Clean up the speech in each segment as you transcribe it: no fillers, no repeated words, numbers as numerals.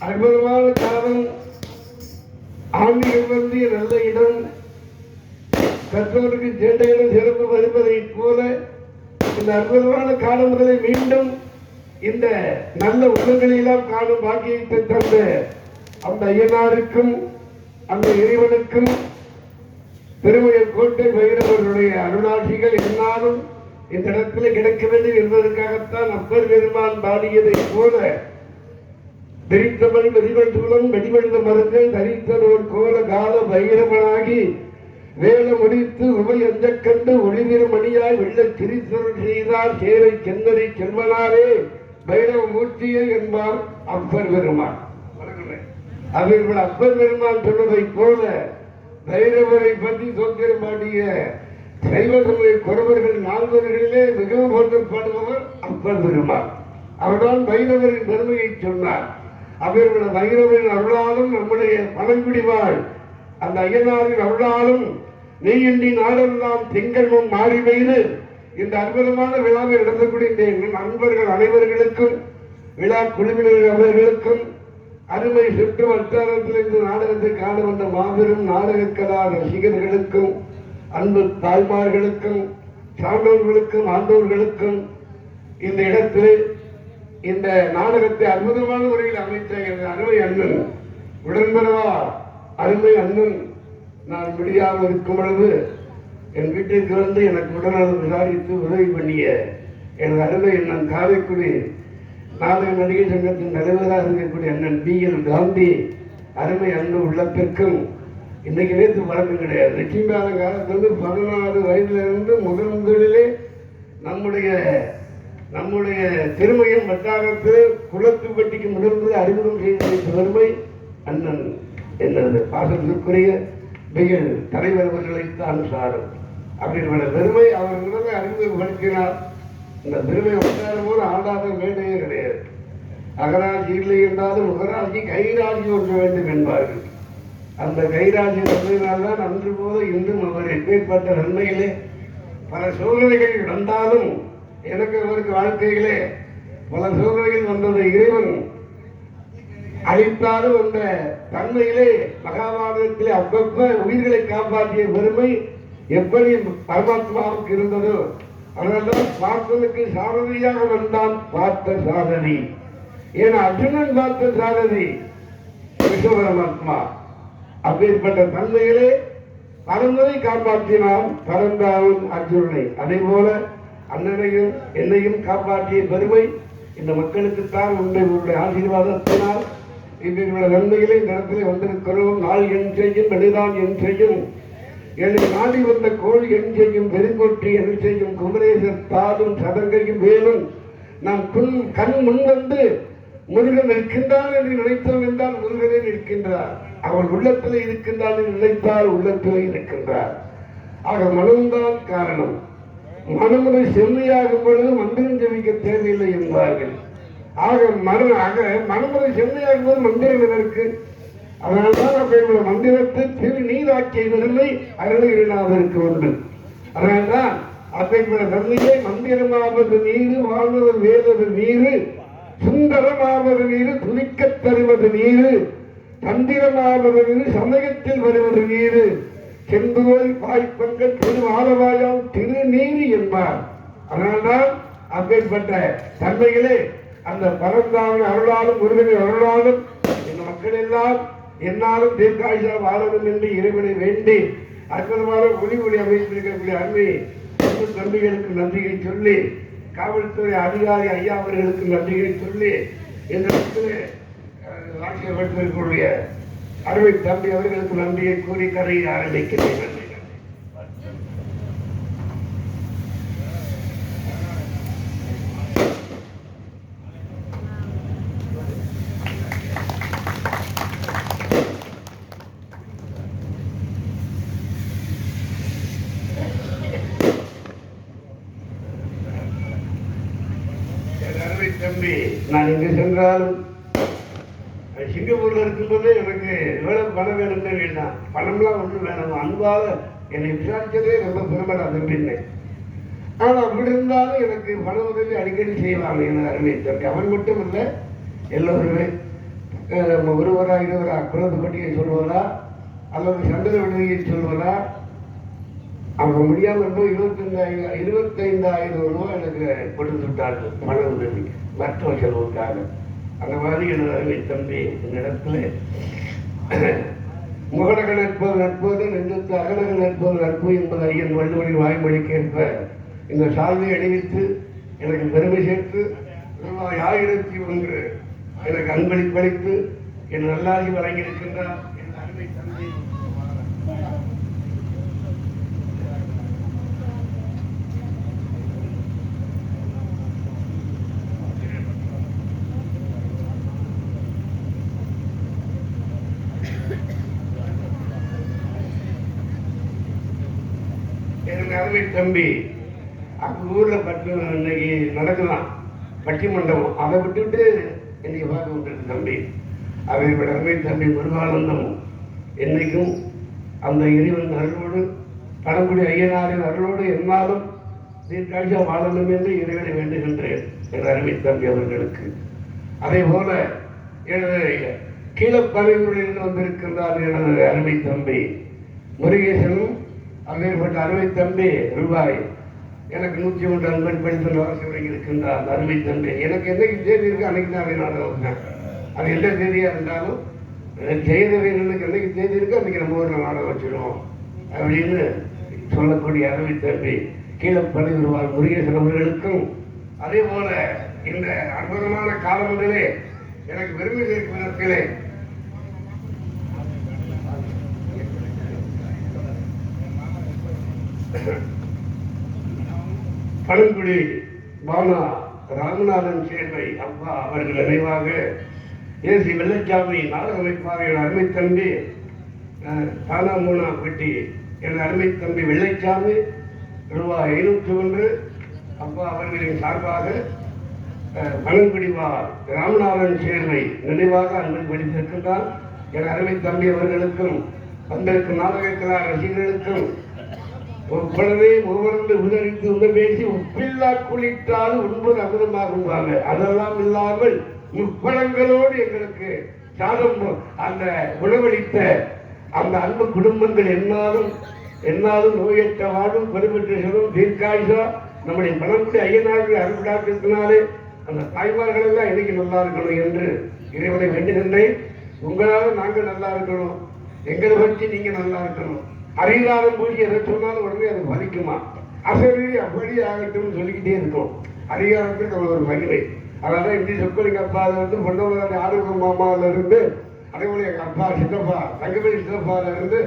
அற்புதமான காலம், ஆன்மீகம் வந்து நல்ல இடம், கற்றோருக்கு சேட்டையிடம் சிறப்பு வருவதை போல இந்த அற்புதமான காலம் முதலை மீண்டும் இந்த நல்ல உள்ளங்களெல்லாம் காணும் பாக்கியத்தை தந்த அந்த ஐயனாருக்கும் அந்த இறைவனுக்கும் பெருமையர் கோட்டை பைரவர்களுடைய அருளாட்சிகள் என்னாலும் இந்த இடத்துல கிடைக்க வேண்டும் என்பதற்காகத்தான் அப்பர் பெருமான் பாடியதை போல தெரித்தவன் வெறிவன் சூலம் வெடிவெழுந்த மருங்கள் தரித்தனோர் கோல கால பைரவனாகி வேல முடித்து உமை அஞ்ச கண்டு ஒளிவிர மணியாய் வெள்ள திரித்தருள் செய்தார் சேரை சென்னரை செல்வனாரே பைரவ மூர்த்தியே என்பார் அப்பர் பெருமான். அவர்கள் அப்பர் பெருமான் சொன்னதை போல பைரவரை பற்றி சோத்திரம் பாடிய சைவசமய குறவர்கள் நால்வர்களிலே மிகவும் போற்றப்படுபவர் அப்பர் பெருமான். அவர்தான் பைரவரின் பெருமையை சொன்னார். அவர்களோட பைரவரின் அருளாலும் நம்முடைய பழங்குடி வாழ் அந்த ஐயனாரின் அருளாலும் நெய்யண்டி நாடெல்லாம் திங்கள் முன் மாறி பெய்து இந்த அற்புதமான விழாவை நடத்தக்கூடிய இந்த நண்பர்கள் அனைவர்களுக்கும் விழா குழுவினர் அவர்களுக்கும் அருமை சுற்று வட்டாரத்தில் இந்த நாடகத்தை காண வந்த மாபெரும் நாடக கலா ரசிகர்களுக்கும் அன்பு தாய்மார்களுக்கும் சான்றோர்களுக்கும் ஆண்டோர்களுக்கும் இந்த இடத்தில் இந்த நாடகத்தை அற்புதமான முறையில் அமைத்த எனது அருமை அண்ணன் உடன்பரவா அருமை அண்ணன் நான் முடியாமல் இருக்கும் பொழுது என் வீட்டிற்கு வந்து எனக்கு உடல்நலம் விசாரித்து உதவி பண்ணிய எனது அருமை அண்ணன் காரைக்குடி நாடக நடிகர் சங்கத்தின் தலைவராக இருக்கக்கூடிய அண்ணன் BL காந்தி அருமை அன்பு உள்ளத்திற்கும் இன்னைக்கு நேற்று வழக்கம் கிடையாது. லட்சுமிபாத காலத்திலிருந்து 16 வயதிலிருந்து முதலிலே நம்முடைய திருமயம் வட்டாரத்தில் குளத்துப்பட்டிக்கு முதல்வது அறிமுகம் செய்த பெருமை அண்ணன் என்னது பாசத்திற்குரிய BL தலைவர் அவர்களைத்தான் சாரும். அப்படின்ற பெருமை அவர் முதல்ல அறிமுகப்படுத்தினார். இந்த பெருமை வட்டாரம் போது ஆண்டாத அகராசி இல்லை என்றாலும் முகராசி கைராசி ஒன்று வேண்டும் என்பார்கள். அந்த கைராசி வந்ததினால்தான் அன்று போல இன்றும் அவர் எப்பேற்பட்ட நன்மையிலே பல சோதனைகள் வந்தாலும் எனக்கு அவருக்கு வாழ்க்கையிலே பல சோதனைகள் வந்தது இறைவன் அளித்தாலும் அந்த தன்மையிலே மகாபாரதத்திலே அப்பப்ப உயிர்களை காப்பாற்றிய பெருமை எப்படி பரமாத்மாவுக்கு இருந்ததோ அதனால்தான் பார்த்தனுக்கு சாரதியாக வந்தான் பார்த்த சாரதி. ஏன்னா அர்ஜுனன் பார்த்த சாரதி விஷ்ணு பரமாத்மா. அப்பேற்பட்ட தன்மையிலே பரந்ததை காப்பாற்றினான் பரந்தாவன் அர்ஜுனனை. அதே போல அண்ணனையும் என்னையும் காப்பாற்றிய பெருமை இந்த மக்களுக்குத்தான் உங்களுடைய ஆசீர்வாதத்தினால் இவர்களுடைய நன்மையிலே இந்த இடத்திலே வந்திருக்கிறோம். நாள் என் செய்யும் வெளிதான் என் செய்யும் என்னை நாடி வந்த கோள் என் செய்யும் பெருங்கொற்றி என் செய்யும் குமரேசர் தாதும் சதங்கையும் வேலும் நாம் கண் முன் வந்து முருகன் நிற்கின்றான் என்று நினைத்தோம் என்றால் முருகனே நிற்கின்றார். அவன் உள்ளத்திலே இருக்கின்றான் என்று நினைத்தால் உள்ளத்திலே இருக்கின்றார். ஆக மனம்தான் காரணம். மனமுறை செம்மையாகும் பொழுது மந்திரம் ஜபிக்க தேவையில்லை என்பார்கள். ஆக மனமுறை செம்மையாகும் போது மந்திரம் எதற்கு? அதனால்தான் அப்படி மந்திரத்தை திருநீராக்கிய பெருமை அருணகிரிநாதருக்கு உண்டு. அதனால்தான் அப்பேற்பட்ட தன்மையை மந்திரமாவது நீரு வாழ்வது வேறது நீரு சுந்தரமாவது நீரு துணிக்க தருவது நீரு தந்திரமாவது நீரு சமயத்தில் வருவது நீரு செம்புகோல் வாய்ப்பங்க திரு ஆலவாயாம் திருநீரு என்பார். அதனால்தான் அப்பேற்பட்ட தன்மைகளே அந்த பரந்தாவின் அருளாலும் முருகனின் அருளாலும் இந்த மக்கள் எல்லாம் என்னாலும் தீர்க்காயுஷா வாழணும் என்று இறைவனை வேண்டி அற்புதமான ஒளி அமைப்பிருக்கக்கூடிய அருமை தம்பிகளுக்கு நன்றியை சொல்லி காவல்துறை அதிகாரி ஐயா அவர்களுக்கு நன்றியை சொல்லி இந்த ஆட்சியப்பட்டிருக்கக்கூடிய அருமை தம்பி அவர்களுக்கு நன்றியை கூறி கதையை ஆரம்பிக்கிறேன். நன்றி. தம்பி நான் இங்கு சென்றாலும் சிங்கப்பூர்ல இருக்கும்போது எனக்கு எவ்வளவு பணம் வேணும்னு வேண்டாம், பணம்லாம் ஒன்றும் வேணும், அன்பாக என்னை விசாரிச்சதே ரொம்ப பெருமைடா தம்பின்னு. ஆனால் அப்படி இருந்தாலும் எனக்கு பண உதவி அடிக்கடி செய்வாங்க என அருமை தம்பி. அவன் மட்டும் இல்லை, எல்லோருமே ஒருவரா இருவரா குலத்து பட்டியை சொல்வதா அல்லது சந்திர விடுதியை சொல்வதா அவங்க முடியாமல் இருந்தோம். 25,000 ரூபாய் எனக்கு கொடுத்து விட்டார்கள் பண உதவி மருத்துவ செலவுக்காக. அந்த மாதிரி எனது அருமை தம்பி இந்த இடத்துல முகடக நட்பது நட்பது நெஞ்சத்து அகலக நட்பது நட்பு என்பது ஐயன் வள்ளுவரின் வாய்மொழிக்கேற்ப இந்த சால்வை அணிவித்து எனக்கு பெருமை சேர்த்து ரூபாய் 1001 எனக்கு அன்பளிப்பளித்து என் நல்லாசி வழங்கியிருக்கின்றார் என் அருமை தம்பி. அருமை தம்பி அந்த ஊர்ல பட்டு இன்னைக்கு நடக்கலாம் பட்டி மண்டபம், அதை விட்டுவிட்டு இன்னைக்கு பார்க்க விட்டுருக்கு தம்பி. அவை அருமை தம்பி முருகானந்தம் என்னைக்கும் அந்த இறைவன் அருளோடு பழங்குடி ஐயனாரின் அருளோடு என்னாலும் தீர்க்காட்சியா வாழணும் என்று இறைவனை வேண்டுகின்றேன் என் அருமை தம்பி அவர்களுக்கு. அதே போல எனது கீழப்பலையூரில் வந்திருக்கின்றார் எனது அருமை தம்பி முருகேசனும் அப்பேற்பட்ட அருமை தம்பி ரூபாய் எனக்கு 101 அன்பளிப்பளித்து வாசி வழங்கி இருக்கின்றார் அருமை தம்பி. எனக்கு என்னைக்கு தேதி இருக்கு அன்னைக்கு தான் நாடகம். அது எந்த தேதியா இருந்தாலும் ஜெயதவேனுக்கு என்னைக்கு தேதி இருக்கு அன்னைக்கு நம்ம ஊரில் நாடகம் வச்சிருவோம் அப்படின்னு சொல்லக்கூடிய அருமை தம்பி கீழப்பள்ளி ரூபாய் முருகேசன் அவர்களுக்கும் அதே போல இந்த அற்புதமான காலங்களிலே எனக்கு பெருமை சேர்க்கும் விதத்திலே பழங்குடி பானா ராமநாதன் சேர்வை அப்பா அவர்கள் நினைவாக ஏசி வெள்ளச்சாமி நாடக அமைப்பாளர் அருமை தம்பி தானா மூனா பெட்டி எனது அருமை தம்பி வெள்ளைச்சாமி ரூபாய் 501 அப்பா அவர்களின் சார்பாக பழங்குடிவா ராமநாதன் சேர்வை நினைவாக அன்பளிப்பு படித்திருக்கின்றார். என் அருமை தம்பி அவர்களுக்கும் வந்திருக்கும் நாடகக்கலா ரசிகர்களுக்கும் உட்படவே உணர்ந்து உணர்ந்து உணர்வேசி உப்பில்லா குளித்தால் உண்பது அமிர்தமாகுவாங்க. அதெல்லாம் இல்லாமல் முப்பழங்களோடு எங்களுக்கு சாதம் அந்த உணவளித்த அந்த அன்பு குடும்பங்கள் என்னாலும் நோயற்ற வாழும் பெருமற்ற செல்வம் தீர்க்காயுசா நம்முடைய பணத்தை ஐயனார்கள் அருள்டாக்கிறதுனாலே அந்த தாய்மார்கள் எல்லாம் எனக்கு நல்லா இருக்கணும் என்று இறைவனை வேண்டுகின்றேன். உங்களால் நாங்கள் நல்லா இருக்கணும், எங்களை பற்றி நீங்க நல்லா இருக்கணும். அரிதாரம் பூஜை எதை சொன்னாலும் உடனே அது பலிக்குமா? அசரீரி அப்படி ஆகட்டும் சொல்லிக்கிட்டே இருக்கும். அதிகாரத்துக்கு அவ்வளவு ஒரு மகிமை. அதனால இந்தி சொற்கொலிங்க அப்பால இருந்து பொன்னவரான ஆரோக்கிய மாமாவில இருந்து அதேபோல எங்க அப்பா சித்தப்பா தங்கமணி சித்தப்பால இருந்து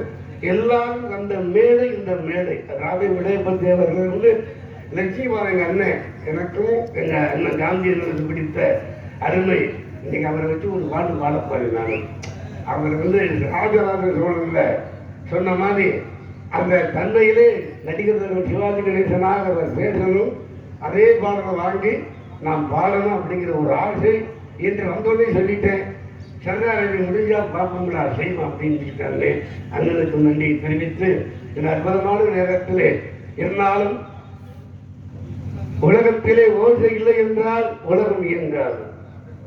எல்லாரும் அந்த மேடை இந்த மேடை ராதை விடயப்பன் தேவர்கள் இருந்து லட்சுமிமார் எங்க அண்ணன் எனக்கும் எங்க அண்ணன் காந்தியர்களுக்கு பிடித்த அருமை. இன்னைக்கு அவரை வச்சு ஒரு பாட்டு பாடப்பாரு. நான் அவர் ராஜராஜ சோழன்ல சொன்ன மாதிரி அந்த தன்மையிலே நடிகர் சிவாஜி கணேசனாக அவர் பேசணும், அதே பாடலை வாங்கி நாம் பாடணும் அப்படிங்கிற ஒரு ஆசை என்று வந்தோடனே சொல்லிட்டேன். சரதாரவி முடிஞ்சா பார்ப்போங்களா செய்வோம் அப்படின்னு சொல்லிட்டாங்க. அண்ணனுக்கு நன்றி தெரிவித்து இந்த அற்புதமான நேரத்திலே என்னாலும் உலகத்திலே ஓசை இல்லை என்றால் உலகம் இயங்காது.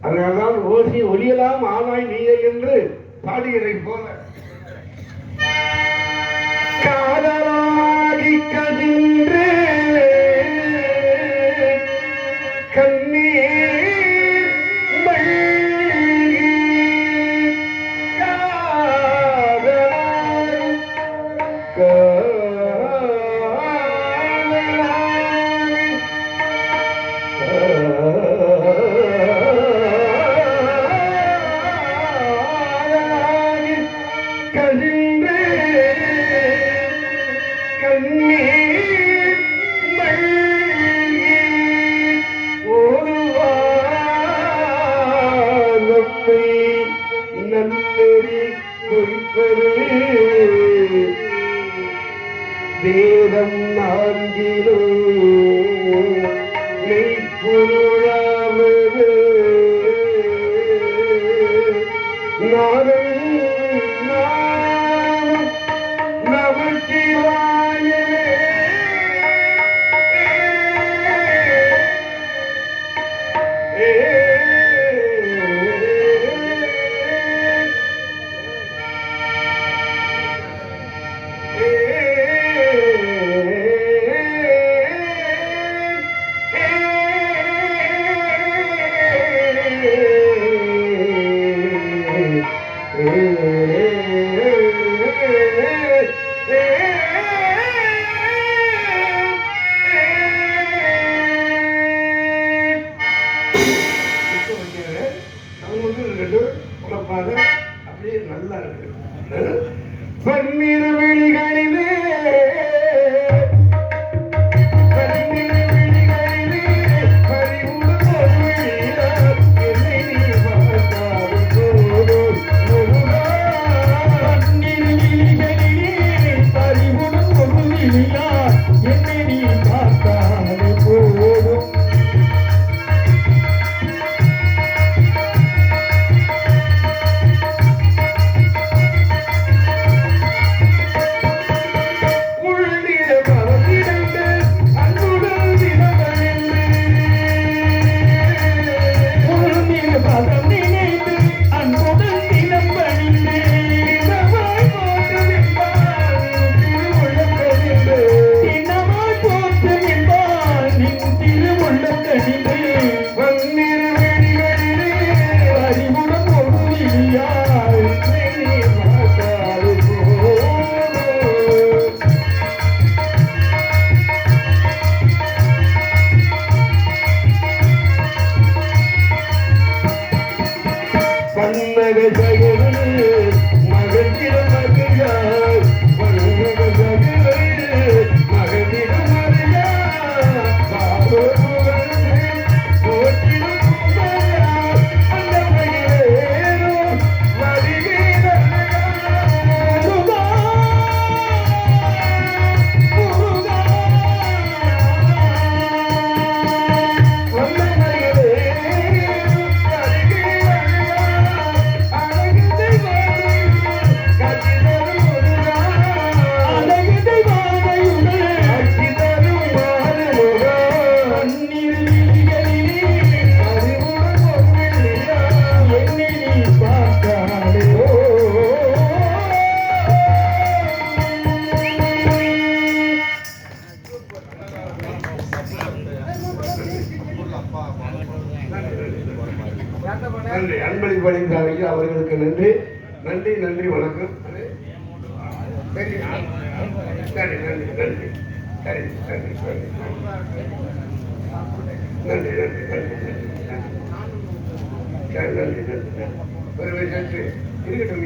அதனால்தான் ஓசி ஒலியலாம் ஆனாய் நீயே என்று பாடியதை போல காதலாகி கதின்றே கண்ணீர் வேதம் நான்கிலோ மெய்ப்பொருளாவது நானும் நமச்சிவாயே அப்படியே நல்லா இருக்கு. பன்னீர் வெளிகளிலே நன்றி. அன்பளிப்பு அளித்தார் ஐயா, அவர்களுக்கு நன்றி. நன்றி நன்றி, வணக்கம். சரி, நன்றி நன்றி நன்றி. சரி, நன்றி நன்றி நன்றி நன்றி நன்றி சரி, நன்றி நன்றி. ஒரு சற்று இருக்கட்டும்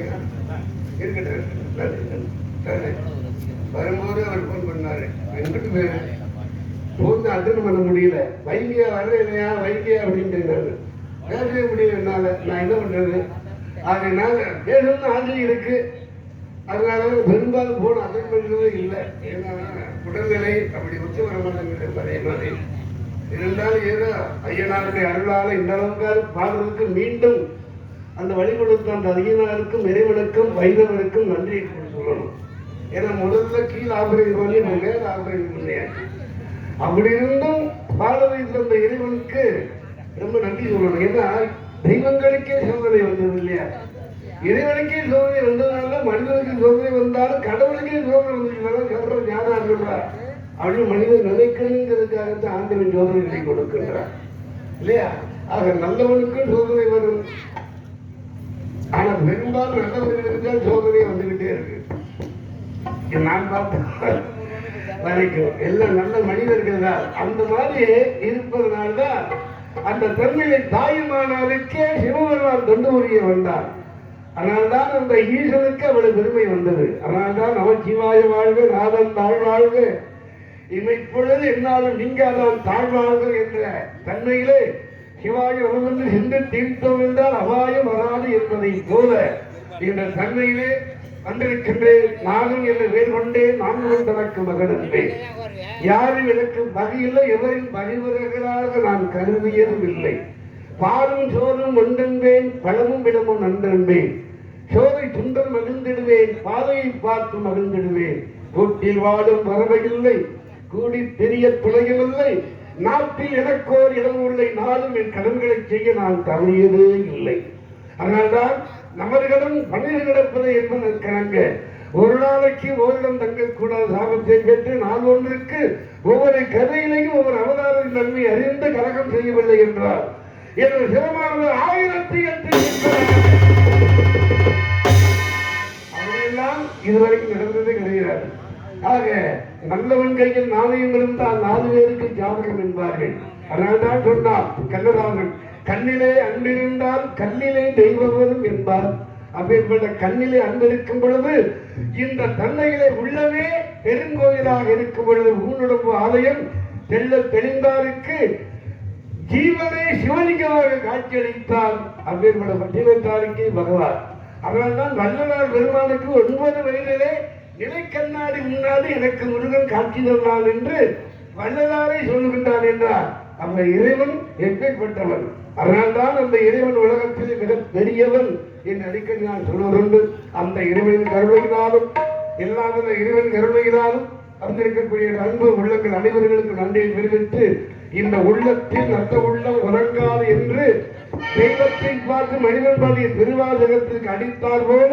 இருக்கட்டும். நன்றி நன்றி. சரி, வரும்போது அவர் போன் பண்ணாரு, எங்கிட்டு பேரு போன் அட்டன் பண்ண முடியல, வைத்தியா வரலையா வைத்தியா அப்படின்ட்டு பேசவே முடியல என்னால. நான் என்ன பண்றது? அதனால பேசணும்னு ஆசை இருக்கு, அதனால பெரும்பாலும் போன் அட்டன் பண்றதே இல்லை. ஏன்னா உடல்நிலை அப்படி ஒத்து வர மாட்டேங்கிறது. அதே மாதிரி இருந்தாலும் ஏதோ ஐயனாருடைய அருளால இந்த அளவுக்கு பாடுறதுக்கு மீண்டும் அந்த வழி கொடுத்த அந்த ஐயனாருக்கும் இறைவனுக்கும் வைரவனுக்கும் நன்றி சொல்லணும். ஏன்னா முதல்ல கீழ் ஆபரேஷன் பண்ணி மேல ஆபரேஷன் பண்ணியாச்சு. அப்படி இருந்தும் பாட வைத்த அந்த இறைவனுக்கு ரொம்ப நன்றி சொல்லணும். ஏன்னா தெய்வங்களுக்கே சோதனை வந்தது இல்லையா, இறைவனுக்கே சோதனை வந்ததுனால மனிதனுக்கு சோதனை வந்தாலும் கடவுளுக்கே சோதனை வந்ததுனால சொல்ற ஞானம் சொல்றா அப்படின்னு மனிதன் நினைக்கணுங்கிறதுக்காகத்தான் ஆண்டவன் சோதனைகளை கொடுக்கின்றார் இல்லையா. ஆக நல்லவனுக்கும் சோதனை வரும், ஆனா பெரும்பாலும் நல்லவர்களுக்கு தான் சோதனை வந்துகிட்டே இருக்கு. நான் பார்த்த வரைக்கும் எல்லாம் நல்ல மனிதர்கள் தான். அந்த மாதிரி இருப்பதனால்தான் அந்த தன்மையை தாயுமானவருக்கே சிவபெருமான் தொண்டு புரிய வந்தார். அதனால்தான் அந்த ஈசனுக்கு அவ்வளவு பெருமை வந்தது. அதனால்தான் நமச்சிவாய வாழ்க, நாதன் தாழ்வாழ்க, இமைப்பொழுது என்னாலும் நீங்காதான் தாழ்வாழ்க என்ற தன்மையிலே சிவாய வந்து சென்று தீர்த்தோம் என்றால் அபாயம் வராது என்பதை போல என்ற தன்மையிலே வந்திருக்கின்றேன். நானும் என்னை வேறு கொண்டேன், நான்கும் தனக்கு மகனன்றேன். யாரும் எனக்கு வகையில்லை, எவரின் வழிவர்களாக நான் கருதியதும் இல்லை. பாலும் சோறும் ஒன்றென்பேன், பழமும் இடமும் நன்றென்பேன். சோரை துண்டல் மகிழ்ந்திடுவேன், பாதையை பார்த்து மகிழ்ந்திடுவேன். கூட்டில் வாழும் வரவையில்லை, கூடி தெரிய துணையில்லை. நாட்டில் எனக்கோர் இடம் இல்லை, நாளும் என் கடன்களை செய்ய நான் தவறியதே இல்லை. அதனால்தான் நமது கடன் பணியில் கிடப்பது என்பதற்காக ஒரு நாளைக்கு ஓரிடம் தங்கக்கூடாத சாபத்தை பெற்று நாள் ஒன்றுக்கு ஒவ்வொரு கதையிலையும் ஒவ்வொரு அவதாரின் நன்மை அறிந்து கலகம் செய்யவில்லை என்றார். என்று சிரமானது 1008 அப்படியெல்லாம் இதுவரைக்கும் நடந்ததே கிடையாது. ஆக நல்லவன் கையில் நாணயம் இருந்தால் 4 பேருக்கு ஜாதகம் என்பார்கள். அதனால்தான் சொன்னார் கண்ணதாசன், கண்ணிலே அன்பிருந்தால் கண்ணிலே தெய்வம் வரும் என்பார். அப்பேற்பட்ட கண்ணிலே அன்பிருக்கும் பொழுது இந்த தன்னையிலே உள்ளவே பெருங்கோயிலாக இருக்கும் பொழுது ஊனுடம்பு ஆலயம் தெல்ல தெளிந்தாருக்கு ஜீவனை சிவலிங்கமாக காட்சியளித்தார். அப்பேற்பட்ட பட்டினத்தாருக்கே பகவான். அதனால்தான் வல்லநாள் பெருமானுக்கு 9 வயதிலே நிலை கண்ணாடி முன்னாடி எனக்கு முருகன் காட்சி தந்தான் என்று வல்லலாரை சொல்லுகின்றான் என்றார். அந்த இறைவன் எப்பேற்பட்டவன். அதனால்தான் அந்த இறைவன் உலகத்தில் மிக பெரியவன் என்று அடிக்கடி நான் சொல்வதுண்டு. அந்த இறைவனின் கருணையினாலும் எல்லாம் அந்த இறைவன் கருணையினாலும் வந்திருக்கக்கூடிய அன்பு உள்ளங்கள் அனைவர்களுக்கு நன்றியை தெரிவித்து, இந்த உள்ளத்தில் நல்ல உள்ளம் உறங்காது என்று தெய்வத்தை பார்த்து மனிதன் பாடிய திருவாசகத்திற்கு அடித்தார் போல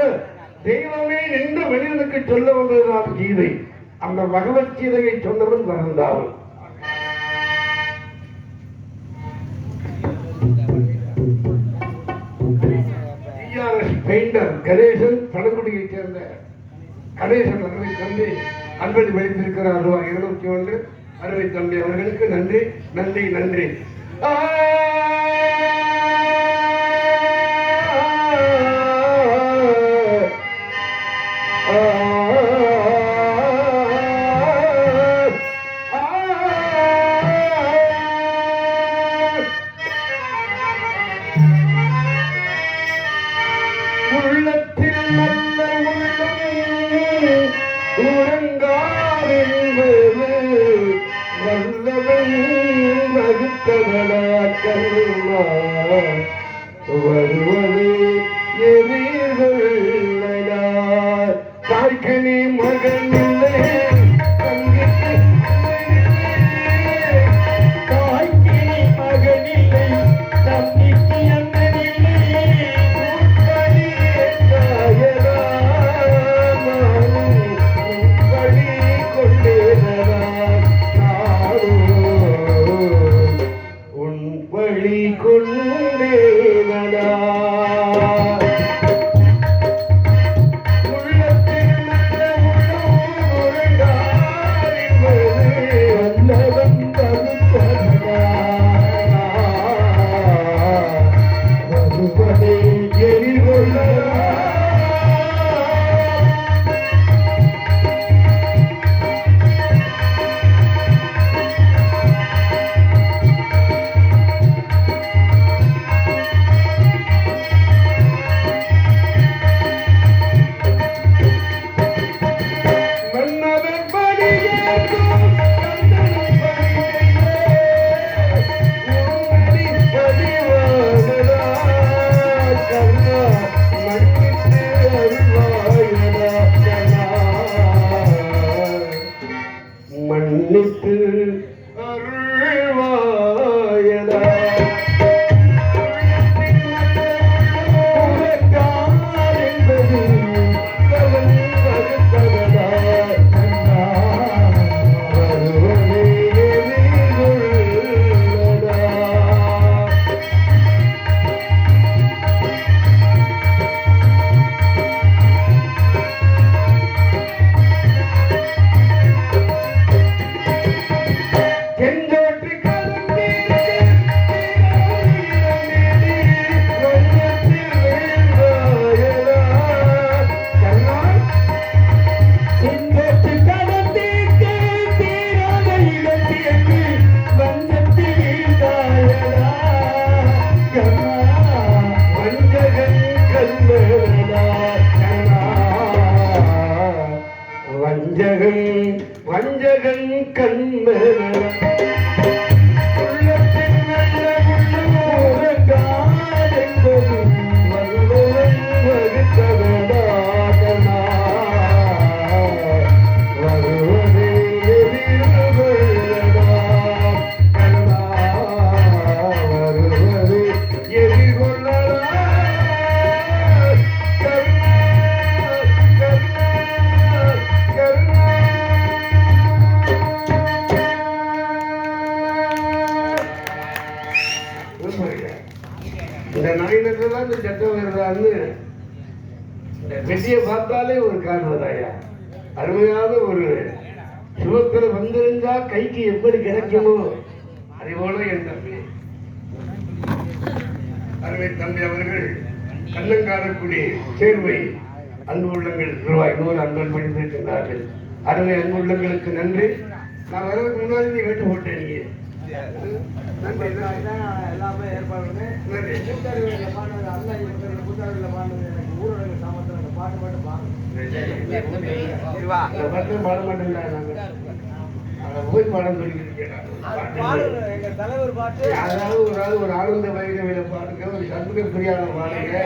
தெய்வமே நின்று மனிதனுக்கு சொல்ல வந்ததுதான் கீதை. அந்த பகவத் கீதையை சொன்னவன் மறந்தாவன். பெயிண்டர் கணேசன் பழங்குடியைச் சேர்ந்த கணேசன் அறுவை தம்பி அன்பளி வைத்திருக்கிறார். ரூபாய் 201 அறுவை தம்பி அவர்களுக்கு நன்றி நன்றி நன்றி. வல்லவன் வகுத்தவனாக்கல் வஞ்சகன் கண்மேல இந்த நாயினெல்லாம் இந்த சட்டம் வருதான்னு வெட்டியை பார்த்தாலே ஒரு காரணதாயா அருமையான ஒரு சுபத்தில் வந்திருந்தா கைக்கு எப்படி கிடைக்குமோ அதே போல என் தம்பி அருமை தம்பி அவர்கள் கண்ணங்காரக்குடி சேர்வை அன்பு உள்ளங்கள் ரூபாய் 100 அன்பல் படித்திருக்கின்றார்கள். அருமை அன்பு உள்ளங்களுக்கு நன்றி. நான் வரதுக்கு முன்னாடி நீ வெட்டு போட்டேன். நீங்க எல்லாமே ஏற்பாடு ஊரடங்கு சாமத்தில் பாட்டு மட்டும் பாட மாட்டேன். போய் பாடம் எங்க தலைவர் பாட்டு அதாவது ஒரு ஆனந்த வைரவில பாடுங்க, ஒரு சண்முக பிரியாண பாடுங்க,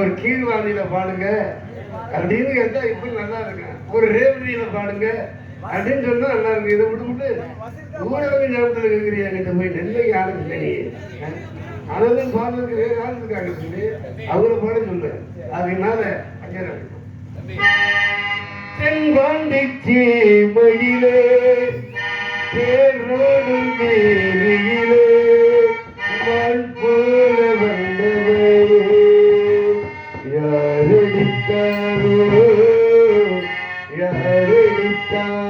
ஒரு கீழ்வாணியில பாடுங்க அப்படின்னு கேட்டா இப்படி நல்லா இருக்கு. ஒரு ரேவதியில பாடுங்க அப்படின்னு சொன்னா நல்லா இருக்கு. இதை விட்டு ஊரடங்கு ஞாபகத்தில் இருக்கிறியா கிட்ட போய் நெல்லை யாருக்கு தெரியும் அதான் பாடுறதுக்கு வேறு ஆளுக்காக சொல்லி அவரை பாட சொல்ல. அதனால தென்பாண்டிச்சி மொழியிலே தேரோடும் தேவியிலே வாழ் போல வந்தவே யாரடித்தாரோ யாரடித்தாரோ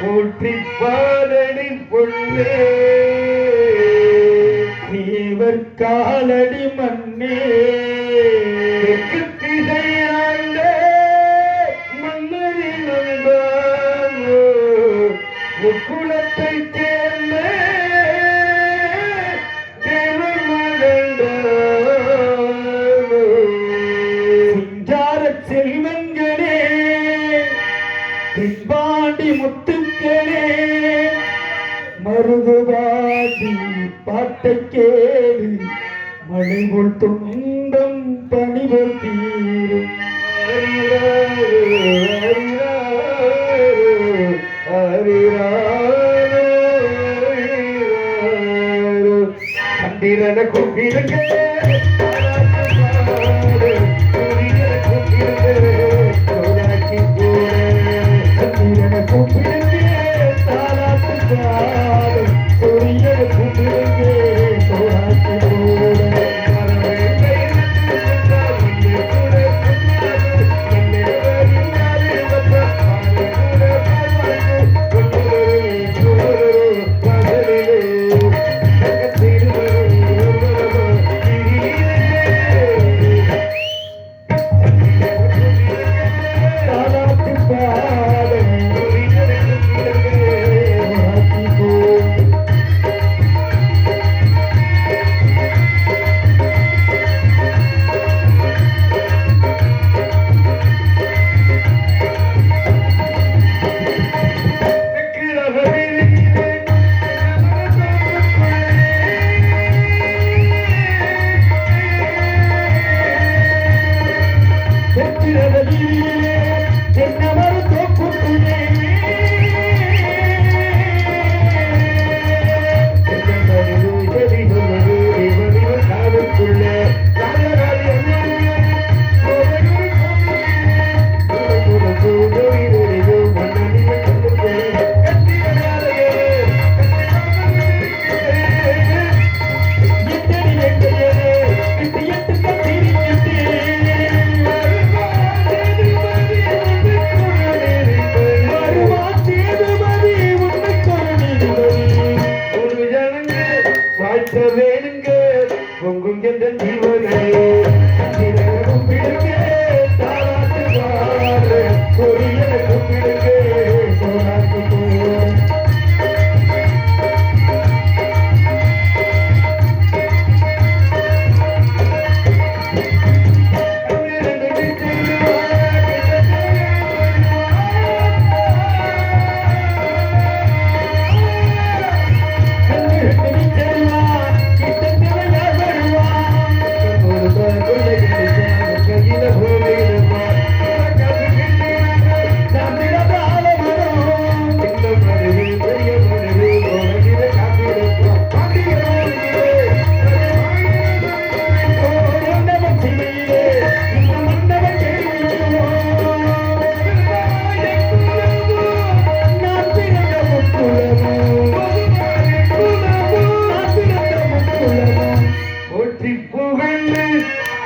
போற்றி பாடடி பொண்ணே நீவர் காலடி மண்ணே குலத்தை சேர்ந்த சிங்கார செல்வங்களே பின்பாண்டி முத்துக்களே மருதுவாதி பாட்டை கேடு மழை போல் துன்பம் பணிபோல் தீரும் சந்திரன கூப்பிடுங்க சந்திரன கூப்பிடுங்க தாராட்டு பாடு சூரியன கூப்பிடுங்க சோராட்டு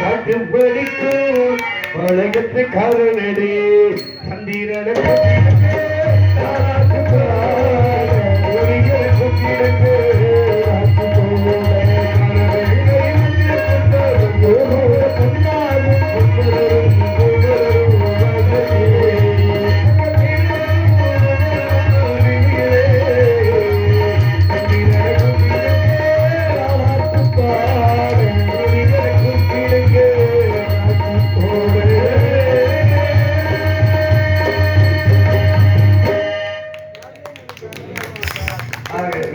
காட்டுப்படிக்கும் பழகத்து காரணடே சந்திரன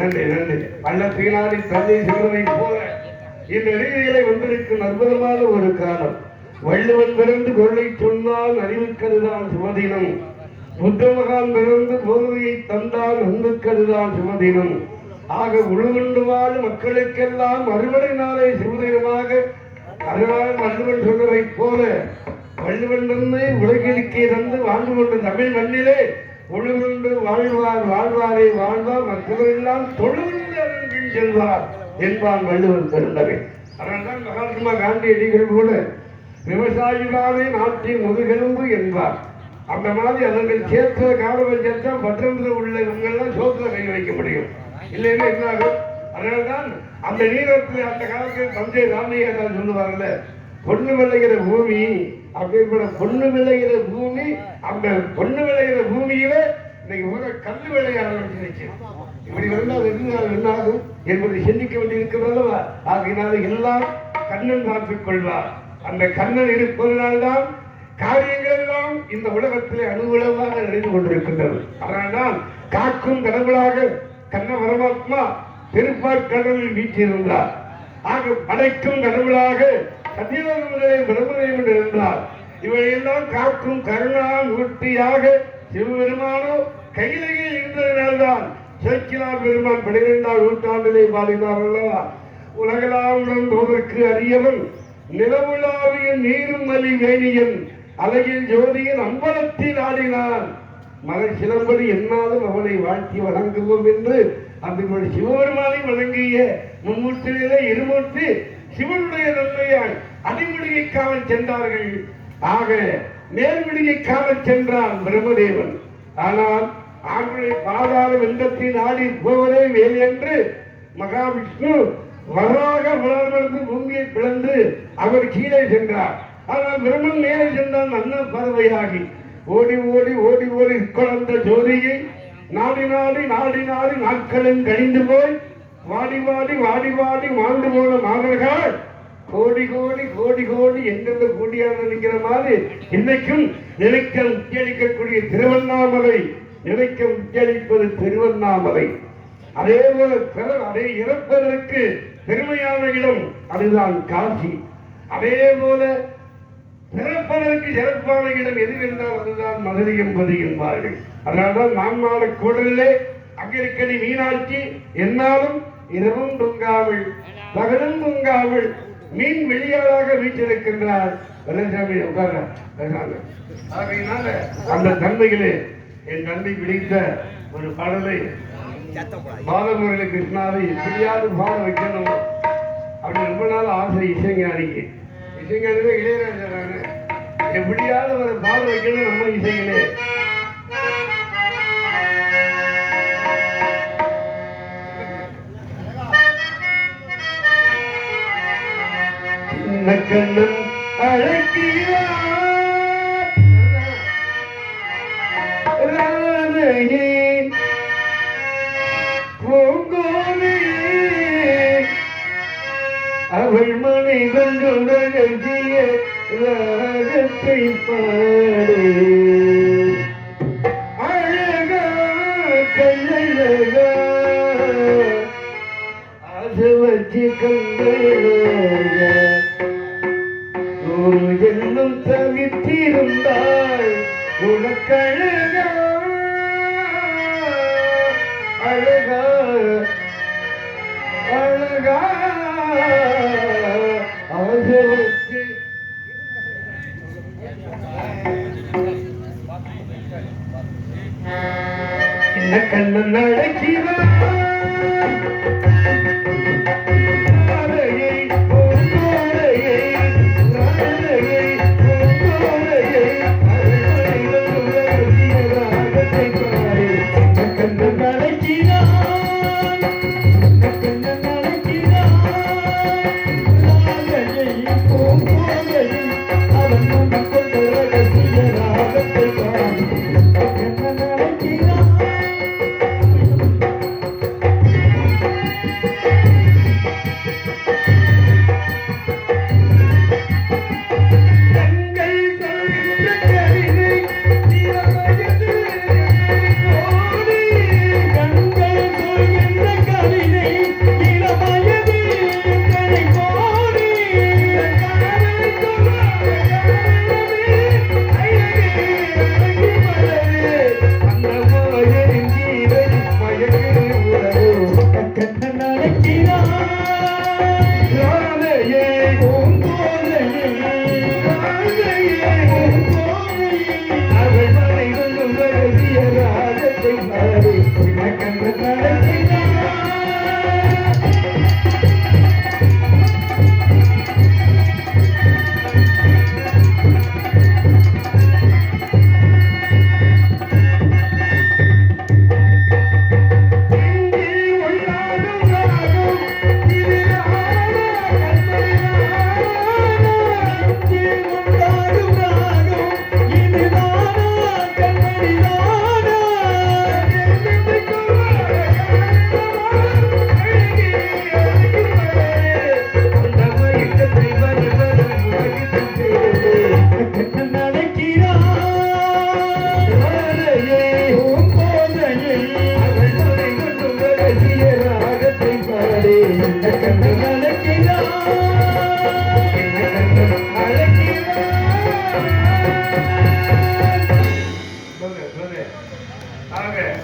நன்றி நன்றி பள்ளத்தினாடி தந்தை சொல்வதை போல இந்த எழுதிகளை வந்திருக்கும் அற்புதமான ஒரு காலம். வள்ளுவன் பிறந்து கொள்ளை சொன்னால் அறிவுக்கதுதான் சுமதினம். புத்தமகான் பிறந்து போதையை தந்தால் அன்புக்கதுதான் சுமதினம். ஆக உழுவண்டு வாழும் மக்களுக்கெல்லாம் அறுவடை நாளை சுமதினமாக அதனால் வள்ளுவன் சொன்னதை போல வள்ளுவன் தந்து உலகிற்கே தந்து வாழ்ந்து கொண்ட தமிழ் மண்ணிலே உழுவுண்டு வாழ்வார் வாழ்வாரை வாழ்வார் மற்றவரெல்லாம் தொழுவுண்டு செல்வார் என்பான் வள்ளுவன் பெருந்தகை. அதனால்தான் மகாத்மா காந்தியடிகள் கூட விவசாயிகளாலே நாட்டின் முதுகெலும்பு என்பார். அந்த மாதிரி அவர்கள் சேர்த்த காலங்கள் சேர்த்தா பற்றத்தில் உள்ளவங்கெல்லாம் சோத்துல கை வைக்க முடியும், இல்லைன்னா என்னாகும்? அதனால்தான் அந்த நீரத்தில் அந்த காலத்தில் தந்தை ராமையாதான் சொல்லுவாங்கல்ல, பொண்ணு விளைகிற பூமி அப்படிப்பட்ட பொண்ணு விளைகிற பூமி, அந்த பொண்ணு விளைகிற பூமியில இன்னைக்கு முதல்ல கல்லு விளைய ஆரம்பிச்சிருச்சு. இப்படி வந்தால் என்னாகும் என்பதை சிந்திக்க வேண்டியிருக்கிறதல்லவா? ஆகையினால எல்லாம் கண்ணன் பார்த்துக் கொள்வார். அந்த கண்ணன் இருப்பதனால்தான் காரியங்கள் எல்லாம் இந்த உலகத்திலே அனுகூலமாக நடந்து கொண்டிருக்கின்றது. அதனால்தான் காக்கும் கடவுளாக கண்ண பரமாத்மா திருப்பாற்கடலில் வீற்றிருந்தார். ஆக படைக்கும் கடவுளாக பிரம்மதேவன் இருந்தார். இவையெல்லாம் காக்கும் கருணா மூர்த்தியாக சிவபெருமானோ கையிலேயே இருந்ததனால்தான் சேக்கிழார் பெருமான் 12ஆம் நூற்றாண்டிலே பாடினார் அல்லவா, உலகெல்லாம் உணர்ந்தோதற்கு அறியவன் நிலவுலாவிய நீரும் மலி வேணியன் அழகில் ஜோதியின் அம்பலத்தில் ஆடினான் மலை சிலம்படி என்னாலும் அவனை வாழ்த்தி வணங்குவோம் என்று அந்த சிவபெருமானை வணங்கிய மும்மூர்த்தியிலே இருமூர்த்தி சிவனுடைய நன்மையால் அடிமுடியை காவல் சென்றார்கள். ஆக மேல்முடியை காவல் சென்றான் பிரம்மதேவன். ஆனால் ஆண்களை பாதாள வெந்தத்தின் ஆடி போவதே வேல் என்று மகாவிஷ்ணு வராக வளர்ந்து பூமியை பிளந்து அவர் கீழே சென்றார். ஆனால் பிரம்மன் மேலே சென்றான் அன்ன பறவையாகி ஓடி ஓடி ஓடி ஓடி குழந்த ஜோதியை நாடி நாடி நாடி நாடி நாட்களும் கழிந்து போய் வாடி வாடி வாடி வாடி வாழ்ந்து போன மாணவர்கள் கோடி கோடி கோடி கோடி எந்தெந்த கூடியாக நிற்கிற மாதிரி இன்னைக்கும் நினைக்க முக்கியளிக்கக்கூடிய திருவண்ணாமலை, நினைக்க முக்கியளிப்பது திருவண்ணாமலை. அதே போல அதே இறப்பதற்கு பெருமையான இடம் அதுதான் காசி. அதே போல பிறப்பதற்கு சிறப்பான இடம் எது என்றால் அதுதான் மதுரை என்பது என்பார்கள். அதனால்தான் நான்மாட கூடலிலே அங்கிருக்கடி மீனாட்சி என்னாலும் இரவும் தூங்காமல் பகலும் தூங்காமல் மீன் வெளியாளாக வீட்டிருக்கின்றார். ஆகையினால அந்த தன்மைகளே என் தந்தை பிடித்த ஒரு பாடலை பாலமுரளி கிருஷ்ணாவை எப்படியாவது பாட வைக்கணும் அப்படி ரொம்ப நாள் ஆசை. இசைஞானிக்கு இசைஞானிவே இளையராஜாங்க எப்படியாவது ஒரு பாட வைக்கணும் நம்ம இசைகளே. கண்ணன் அழைக்கிறார் பூங்கோவே அவள் மனை கொண்டுடைய ராகத்தை பாடு அழகா கல்லழகா ஆசை வச்சு கண்டழகா ஒரு ஜென்மம் தவித்திருந்தால் உனக்கழகா அழகா அழகா ஆசை வச்சு என்ன கண்ணன் அழைக்கிறான்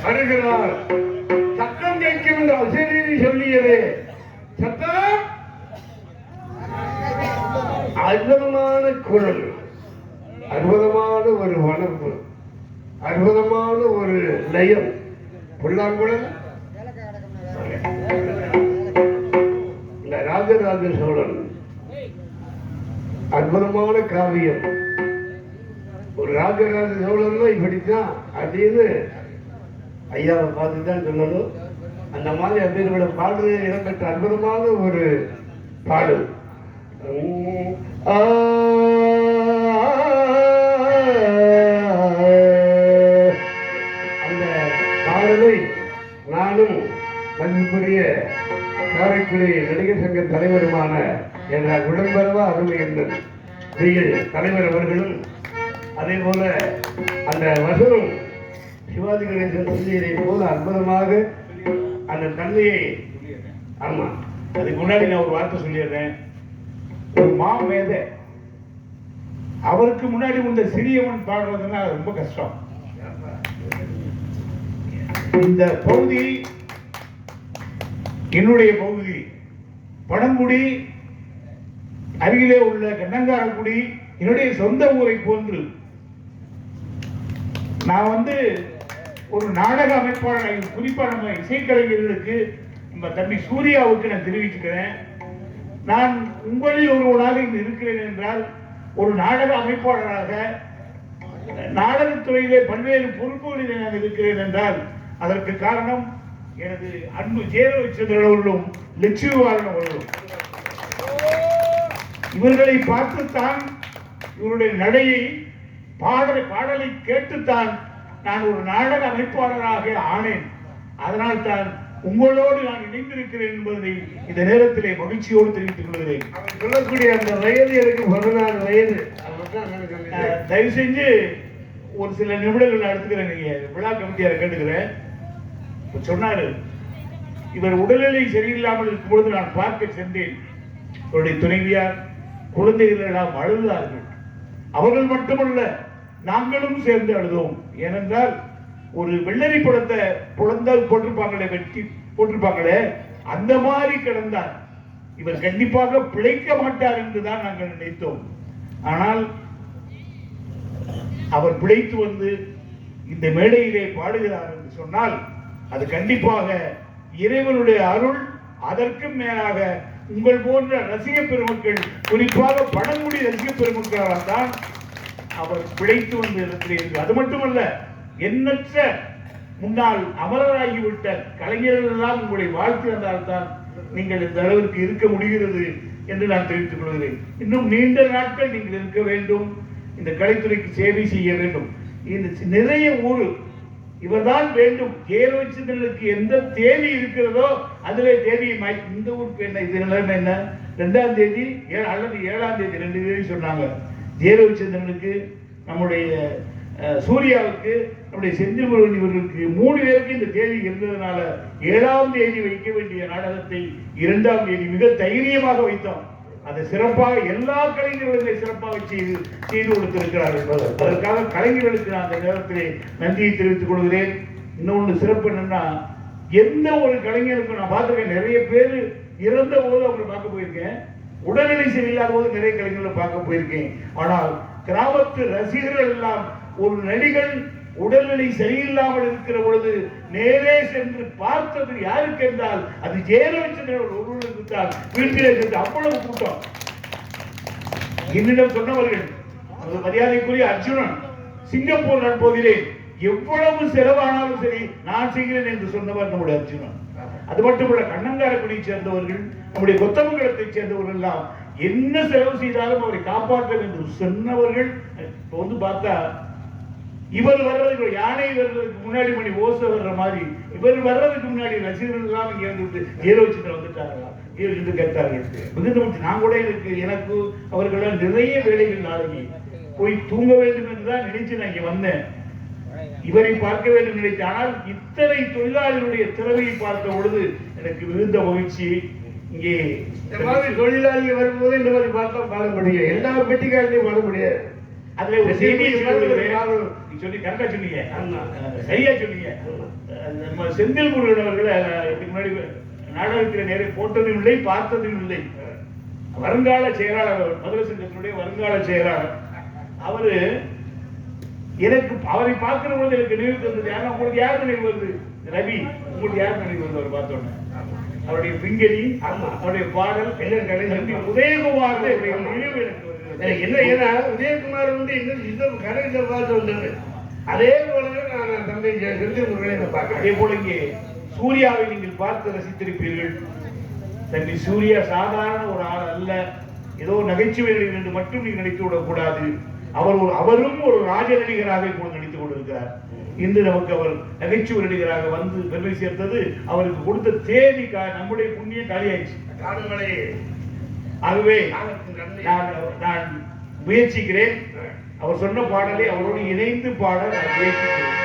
வருகிறார். சத்தம் கேட்கும் என்று அசரீரி சொல்லியது. சத்தம் அற்புதமான குரல், அற்புதமான ஒரு வனப்பு, அற்புதமான ஒரு லயம். புல்லாங்குழல் இந்த ராஜராஜ சோழன் அற்புதமான காவியம். ஒரு ராஜராஜ சோழன் இப்படித்தான் அப்படின்னு ஐயாவை பார்த்து தான் சொல்லணும். அந்த மாதிரி அப்படிங்கிற பாடல் இடம்பெற்ற அற்புதமான ஒரு பாடல். அந்த பாடலை நானும் மதிப்புரிய காரைக்குடி நடிகர் சங்க தலைவருமான என்ற உடன்பரவா அருமை என்ற தலைவர் அவர்களும் அதே போல அந்த வசனம் சிவாஜி கணேசன் சொல்லியதை போல அற்புதமாக அந்த தன்மையை. ஆமா, அதுக்கு முன்னாடி நான் ஒரு வார்த்தை சொல்லிடுறேன். ஒரு மாமேத அவருக்கு முன்னாடி இந்த சிறியவன் பாடுறதுன்னா ரொம்ப கஷ்டம். இந்த பகுதி என்னுடைய பகுதி. பழங்குடி அருகிலே உள்ள கண்ணங்காரக்குடி என்னுடைய சொந்த ஊரை போன்று. நான் ஒரு நாடக அமைப்பாளர், குறிப்பா நம்ம இசைக்கலைஞர்களுக்கு, நம்ம தம்பி சூர்யாவுக்கு நான் தெரிவிச்சுக்கிறேன். நான் உங்களில் ஒருவனாக இங்கு இருக்கிறேன் என்றால், ஒரு நாடக அமைப்பாளராக நாடகத்துறையிலே பல்வேறு பொறுப்புகளில் நான் இருக்கிறேன் என்றால் அதற்கு காரணம் எனது அன்பு ஜெயலலிதா அவர்களும் லட்சுமிவாரன் அவர்களும். இவர்களை பார்த்துத்தான், இவருடைய நடையை பாடலை கேட்டுத்தான் நான் ஒரு நாடக அமைப்பாளராக ஆனேன். அதனால் தான் உங்களோடு நான் இணைந்திருக்கிறேன் என்பதை இந்த நேரத்திலே மகிழ்ச்சியோடு தெரிவித்துக் கொள்கிறேன். சொல்லக்கூடிய அந்த வயது எனக்கு 16 வயது. தயவு செஞ்சு ஒரு சில நிமிடங்கள் எடுத்துக்கிறேன். நீங்க விழா கமிட்டியாரை கேட்டுக்கிறேன். சொன்னாரு, இவர் உடல்நிலை சரியில்லாமல் இருக்கும் பொழுது நான் பார்க்க சென்றேன். அவருடைய துணைவியார், குழந்தைகள் எல்லாம் அழுதார்கள். அவர்கள் மட்டுமல்ல, நாங்களும் சேர்ந்து அழுதோம். ஏனென்றால் ஒரு வெள்ளரி படத்தை புலந்தால் போட்டிருப்பாங்களே, வெட்டி போட்டிருப்பாங்களே, அந்த மாதிரி கிடந்தார். இவர் கண்டிப்பாக பிழைக்க மாட்டார் என்றுதான் நாங்கள் நினைத்தோம். ஆனால் அவர் பிழைத்து இந்த மேடையிலே பாடுகிறார் என்று சொன்னால் அது கண்டிப்பாக இறைவனுடைய அருள். அதற்கும் மேலாக உங்கள் போன்ற ரசிக பெருமக்கள், குறிப்பாக பழங்குடி ரசிக பெருமக்களால் தான் அவர் பிழைத்து இருக்கிறீர்கள். அது மட்டுமல்ல, எண்ணற்ற முன்னால் அமரராகிவிட்ட கலைஞர்கள் எல்லாம் உங்களை வாழ்த்து வந்தால்தான் நீங்கள் இந்த அளவிற்கு இருக்க முடிகிறது என்று நான் தெரிவித்துக் கொள்கிறேன். இன்னும் நீண்ட நாட்கள் நீங்கள் இருக்க வேண்டும், இந்த கலைத்துறைக்கு சேவை செய்ய வேண்டும். இந்த நிறைய ஊர் இவர்தான் வேண்டும். ஜெயலலிதாவுக்கு எந்த தேதி இருக்கிறதோ அதிலே தேதியை இந்த ஊருக்கு என்ன இது நிலைமை என்ன, 2ஆம் தேதி அல்லது 7ஆம் தேதி 2 தேதி சொன்னாங்க. ஜெயலலிதாவுக்கு, நம்முடைய சூர்யாவுக்கு, நம்முடைய செந்தில் முருகன் இவர்களுக்கு 3 பேருக்கு இந்த தேதி இருந்ததுனால 7ஆம் தேதி வைக்க வேண்டிய நாடகத்தை 2ஆம் தேதி மிக தைரியமாக வைத்தோம். அதை சிறப்பாக எல்லா கலைஞர்களுமே சிறப்பாக செய்து கொடுத்திருக்கிறார்கள். அதற்காக கலைஞர்களுக்கு நான் அந்த நேரத்திலே நன்றியை தெரிவித்துக் கொள்கிறேன். இன்னொன்று சிறப்பு என்னன்னா, எந்த ஒரு கலைஞருக்கும் நான் பார்த்திருக்கேன், நிறைய பேர் இறந்த போது அவங்களை பார்க்க போயிருக்கேன், உடல்நிலை சரியில்லாத போது நிறைய கலைஞர்களை பார்க்க போயிருக்கேன். ஆனால் கிராமத்து ரசிகர்கள் எல்லாம் ஒரு நடிகன் உடல்நிலை சரியில்லாமல் இருக்கிற பொழுது நேரே சென்று பார்த்தது யாருக்கு என்றால் அது ஜெயலலிதா ஒருவருக்கு தான். வீட்டிலே சென்று அவ்வளவு கூட்டம். என்னிடம் சொன்னவர்கள், மரியாதைக்குரிய அர்ஜுனன், சிங்கப்பூர் நான் போகிறேன், எவ்வளவு செலவானாலும் சரி நான் செய்கிறேன் என்று சொன்னவர் நம்முடைய அர்ஜுனன். அது மட்டுமல்ல, கண்ணங்காரக்குடியை சேர்ந்தவர்கள், நம்முடைய கொத்தமங்கலத்தை சேர்ந்தவர்கள் எல்லாம் என்ன செலவு செய்தாலும் அவரை காப்பாற்ற என்று சொன்னவர்கள். இப்ப பார்த்தா இவர் வர்றதுக்கு, யானை வர்றதுக்கு முன்னாடி மணி ஓசை வர்ற மாதிரி இவர் வர்றதுக்கு முன்னாடி ரசிகர்கள் எல்லாம் இங்க வந்து ஜெயலலிதா வந்துட்டார்களா என்று கேட்டார்கள். மிகுந்த நான் கூட எனக்கு அவர்களால் நிறைய வேலைகள் நாளைக்கு போய் தூங்க வேண்டும் என்றுதான் நினைச்சு நான் இங்க வந்தேன், இவரை பார்க்க வேண்டும் நினைத்தேன். ஆனால் இத்தனை தொழிலாளர்களுடைய திறமையை பார்த்த பொழுது எனக்கு மிகுந்த மகிழ்ச்சி. இங்கே இந்த மாதிரி தொழிலாளிகள் வரும்போது இந்த மாதிரி பார்த்தா பாட முடியும், எல்லா பெட்டிக்காரத்தையும் பாட முடியாது. அதுல ஒரு செய்தியை சொல்லி கரெக்டா சொன்னீங்க, சரியா சொன்னீங்க. நம்ம செந்தில் முருகன் அவர்கள் இதுக்கு முன்னாடி நாடகத்தில் நேரே போட்டதும் இல்லை, பார்த்ததும் இல்லை. வருங்கால செயலாளர், மதுரை சங்கத்தினுடைய வருங்கால செயலாளர் அவரு. எனக்கு அவரை பார்க்கிற பொழுது எனக்கு நினைவு தந்தது யாரும். உங்களுக்கு யார் நினைவு வருது? ரவி, உங்களுக்கு யார் நினைவு வருது? அவர் பார்த்தோன்னே அவருடைய பிங்கரி, அவருடைய பாடல் உதயகுமார் நினைவு எனக்கு என்ன. ஏன்னா உதயகுமார் இன்னும் கலைஞர் பார்த்து வந்தது. அதே போலவே நான் தந்தை செந்தில் முருகனை பார்க்கிறேன். அதே போல இங்கே சூர்யாவை நீங்கள் பார்த்து ரசித்திருப்பீர்கள். தம்பி சூர்யா சாதாரண ஒரு ஆள் அல்ல. ஏதோ நகைச்சுவை நடிகர் என்று மட்டும் நீங்கள் நினைத்து விடக்கூடாது. அவரும் ஒரு ராஜ நடிகராக இப்போது நடித்துக் கொண்டிருக்கிறார். இன்று நமக்கு அவர் நகைச்சுவை நடிகராக வந்து பெருமை சேர்த்தது அவருக்கு கொடுத்த தேதி நம்முடைய புண்ணிய காலியாயிடுச்சு. ஆகவே நான் முயற்சிக்கிறேன். அவர் சொன்ன பாடலை அவரோடு இணைந்து பாட நான் முயற்சிக்கிறேன்.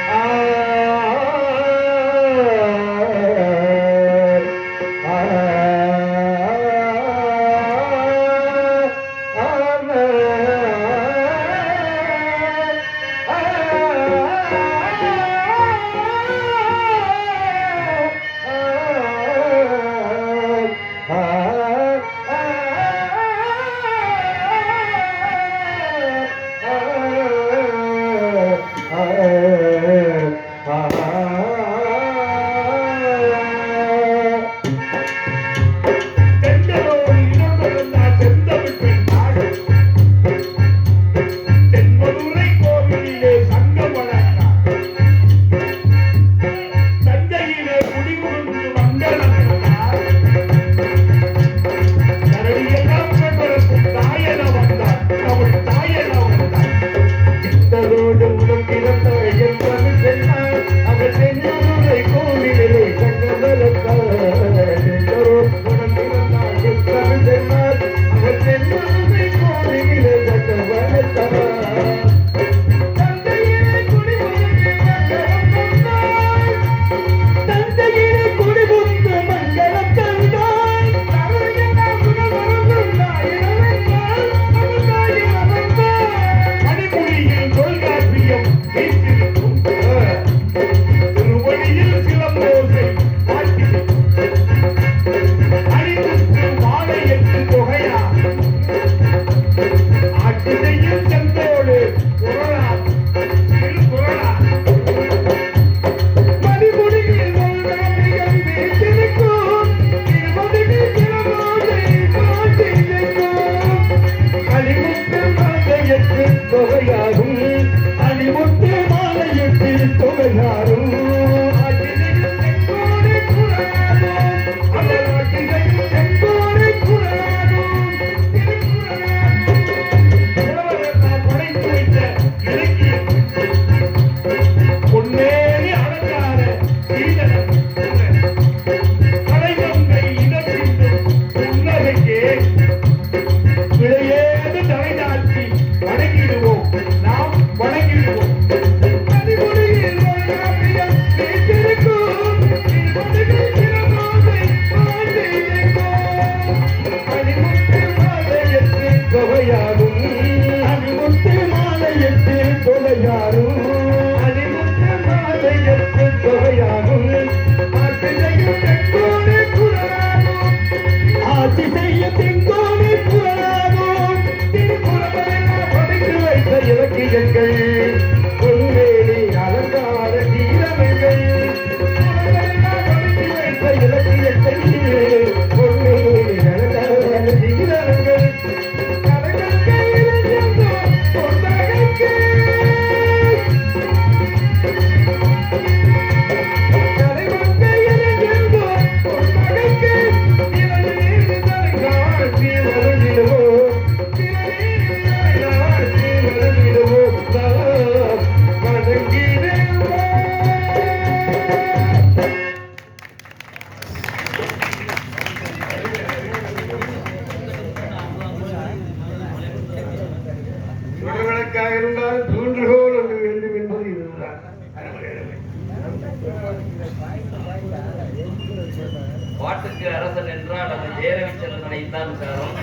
பாட்டுக்கு அரசன் என்றால் அந்த ஜெயரவிச்சந்திரனை தான் சாரும்.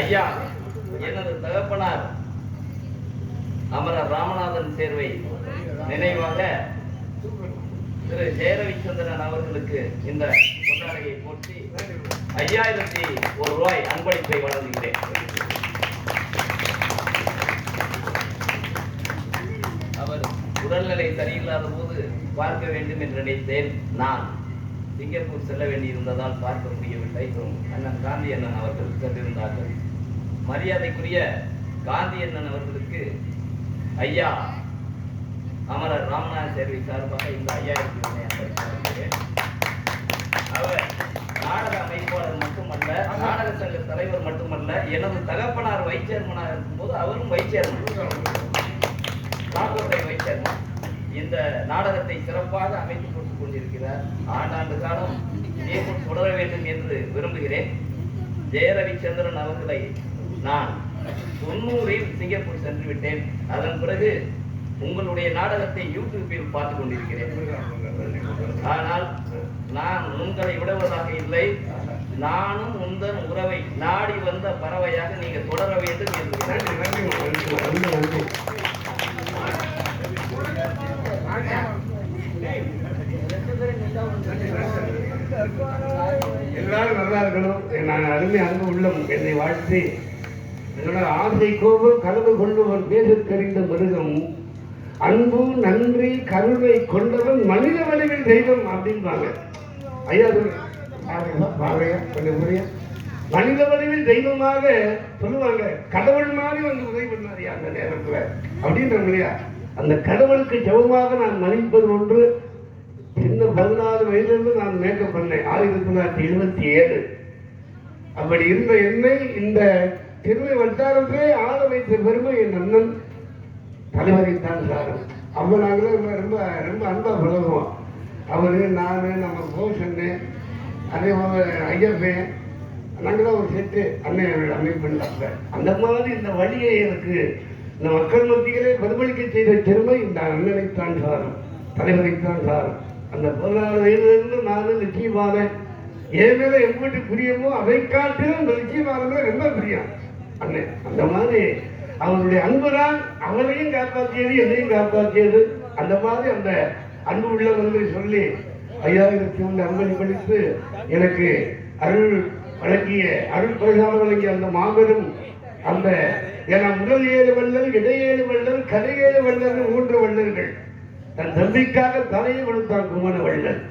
ஐயா, எனது தகப்பனார் அமரர் ராமநாதன் சேர்வை நினைவாக திரு ஜெயரவிச்சந்திரன் அவர்களுக்கு இந்த கொண்டாடையை போற்றி 5001 ரூபாய் அன்பளிப்பை வழங்குகிறேன். அவர் உடல்நிலை சரியில்லாத போது பார்க்க வேண்டும் என்று நினைத்தேன். நான் சிங்கப்பூர் செல்ல வேண்டியிருந்ததால் பார்க்க முடியவில்லை. அண்ணன் காந்தி அண்ணன் அவர்கள் சென்றிருந்தார்கள். மரியாதைக்குரிய காந்தி அண்ணன் அவர்களுக்கு ஐயா அமரர் ராமநாதன் சேர்வை சார்பாக இந்த 5000 அவர் நாடக அமைப்பாளர் மட்டுமல்ல, நாடக சங்க தலைவர் மட்டுமல்ல, எனது தகப்பனார் வைஸ் சேர்மனாக இருக்கும்போது அவரும் வைஸ் சேர்மன், நாகோட்டை வைஸ் சேர்மன். இந்த நாடகத்தை சிறப்பாக அமைத்துக் கொடுத்துக் கொண்டிருக்கிறார். ஆண்டாண்டு காலம் இதேபோல் தொடர வேண்டும் என்று விரும்புகிறேன். ஜெயரவிச்சந்திரன் அவர்களை நான் 90இல் சிங்கப்பூர் சென்று விட்டேன். அதன் பிறகு உங்களுடைய நாடகத்தை யூடியூபில் பார்த்துக் கொண்டிருக்கிறேன். ஆனால் நான் உங்களை விடுவதாக இல்லை. நானும் உந்தன் உறவை நாடி வந்த பறவையாக நீங்க தொடர வேண்டும் என்று எல்லாரும் நல்லா இருக்கணும். நான் அருமை அன்பு உள்ளம் என்னை வாழ்த்தி என்னோட ஆசை கோபம் கலந்து கொள்பவன் பேச தெரிந்த மிருகம் அன்பு நன்றி கருணை கொண்டவன் மனித வடிவில் தெய்வம் அப்படின்பாங்க. ஐயா கொஞ்சம் புரிய மனித வடிவில் தெய்வமாக சொல்லுவாங்க. கடவுள் மாதிரி வந்து உதவி பண்ணாரியா அந்த நேரத்துல அப்படின்ற இல்லையா? அந்த கடவுளுக்கு ஜெபமாக நான் மதிப்பது ஒன்று. சின்ன 14 வயதிலிருந்து நான் மேக்கப் பண்ணேன். 1977. அப்படி இருந்த என்னை இந்த திருமை வட்டாரத்திலே ஆள வைத்த பெருமை என் அண்ணன் தலைவரைத்தான் சாரும். அப்போ நாங்களே ரொம்ப ரொம்ப அன்பா பழகுவோம். அவரு நான் நம்ம போஷன்னு அதே போல ஐயப்பன் நாங்களாம் ஒரு செட்டு அண்ணன் அமைப்பு. அந்த மாதிரி இந்த வழியை எனக்கு இந்த மக்கள் மத்தியிலே பிரதிபலிக்க செய்த பெருமை இந்த அண்ணனைத்தான் சாரும், தலைவரைத்தான் சாரும். அந்த 14 வயதிலிருந்து நானும் நிச்சயமானேன். என் மேல எவ்வளவு பிரியமோ அதை காட்டிலும் இந்த நிச்சயமான ரொம்ப பிரியம் அண்ணன். அந்த மாதிரி அவருடைய அன்புதான் அவரையும் காப்பாற்றியது, என்னையும் காப்பாற்றியது. அந்த மாதிரி அந்த அன்பு உள்ளம் என்று சொல்லி 5001 அன்பளிப்பளித்து எனக்கு அருள் வழங்கிய அருள் பிரசாதம் வழங்கிய அந்த மாபெரும் அந்த முதல் 7 வள்ளல், இடையேழு வள்ளல், கதை 7 வள்ளல், 3 வள்ளல்கள். தன் தம்பிக்காக தலையை கொடுத்தான் குமர வள்ளல்.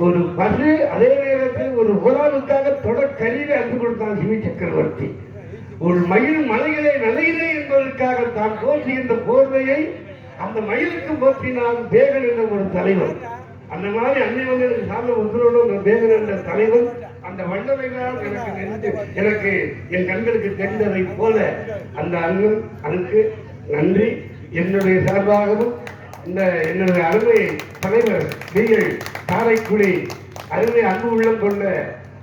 ஒரு பசு அதே நேரத்தில் ஒரு புறாவுக்காக தொடக்கரியில அன்பு கொடுத்தான் சிவி சக்கரவர்த்தி. ஒரு மயில் மலைகளை நலையிலே என்பதற்காக தான் போற்றுகின்ற போர்வையை அந்த மயிலுக்கு போற்றினான் பேகன் என்ற ஒரு தலைவர். அந்த மாதிரி அன்னை வந்து சார்ந்த உத்தரவோடு பேகன் என்ற தலைவர் அந்த வல்லமை தான் எனக்கு என் கண்களுக்கு தெரிந்ததை போல அந்த அண்ணன் அதுக்கு நன்றி. என்னுடைய சார்பாகவும் இந்த என்னுடைய அருமை தலைவர் பிஎல் காரைக்குடி அருமை அன்பு உள்ளம் கொண்ட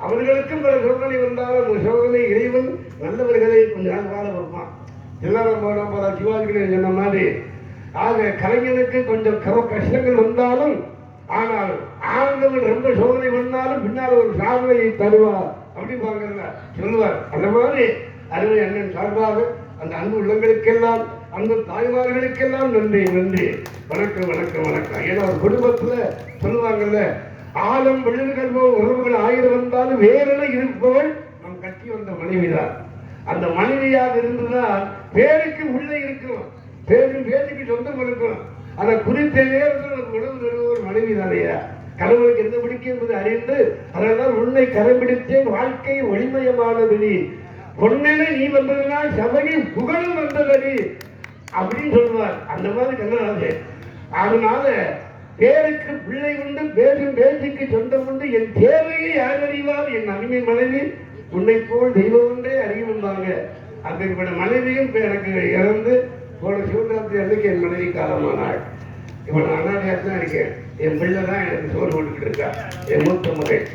அவர்களுக்கும் பல சோதனை வந்தாலும் அந்த சோதனை இறைவன் நல்லவர்களை கொஞ்ச நாள் வாழ வருவான். எல்லாரும் போல சிவாஜி சொன்ன மாதிரி ஆக கலைஞனுக்கு கொஞ்சம் கஷ்டங்கள் வந்தாலும் ஆனால் ஆனந்தவன் ரொம்ப சோதனை வந்தாலும் பின்னால் ஒரு சாதனையை தருவார் அப்படிப்பாங்க சொல்லுவார். அந்த மாதிரி அருமை அண்ணன் சார்பாக அந்த அன்பு உள்ளங்களுக்கெல்லாம் அந்த தாய்மார்களுக்கெல்லாம் நன்றி நன்றி. வணக்கம் வணக்கம் வணக்கம். ஏன்னா ஒரு குடும்பத்துல சொல்லுவாங்கல்ல, ஆலம் விழுதுகள் உறவுகள் 1000 வந்தாலும் வேறென இருப்பவள் நம் கட்சி வந்த மனைவிதான். அந்த மனைவியாக இருந்துதான் பேருக்கு உள்ளே இருக்கும், பேருக்கு சொந்தம் இருக்கும். ஆனா குறித்த நேரத்தில் உணவு தருவோர் மனைவி தானையா. கடவுளுக்கு எந்த பிடிக்கும் என்பது அறிந்து அதனால் உன்னை கரைபிடித்தேன் வாழ்க்கை ஒளிமயமானது, பொன்னென நீ வந்ததுனால் சபையில் புகழும் வந்ததடி அப்படின்னு சொல்லுவார். அந்த மாதிரி கண்ணராஜன். அதனால பேருக்கு பிள்ளை உண்டு, பேசும் பேச்சுக்கு சொந்தம் உண்டு, என் தேவையை யார் அறிவார், என் அருமை மனைவி உன்னை போல் தெய்வம் ஒன்றே அறிவும்பாங்க. அப்படிப்பட்ட மனைவியும் எனக்கு இறந்து போன சிவராத்திரி அன்னைக்கு என் மனைவி காலமானாள். இப்போ நான் அனாதையாக தான் இருக்கேன். என் பிள்ளை தான் எனக்கு சோறு போட்டுக்கிட்டு இருக்கா, என் மூத்த மகன்.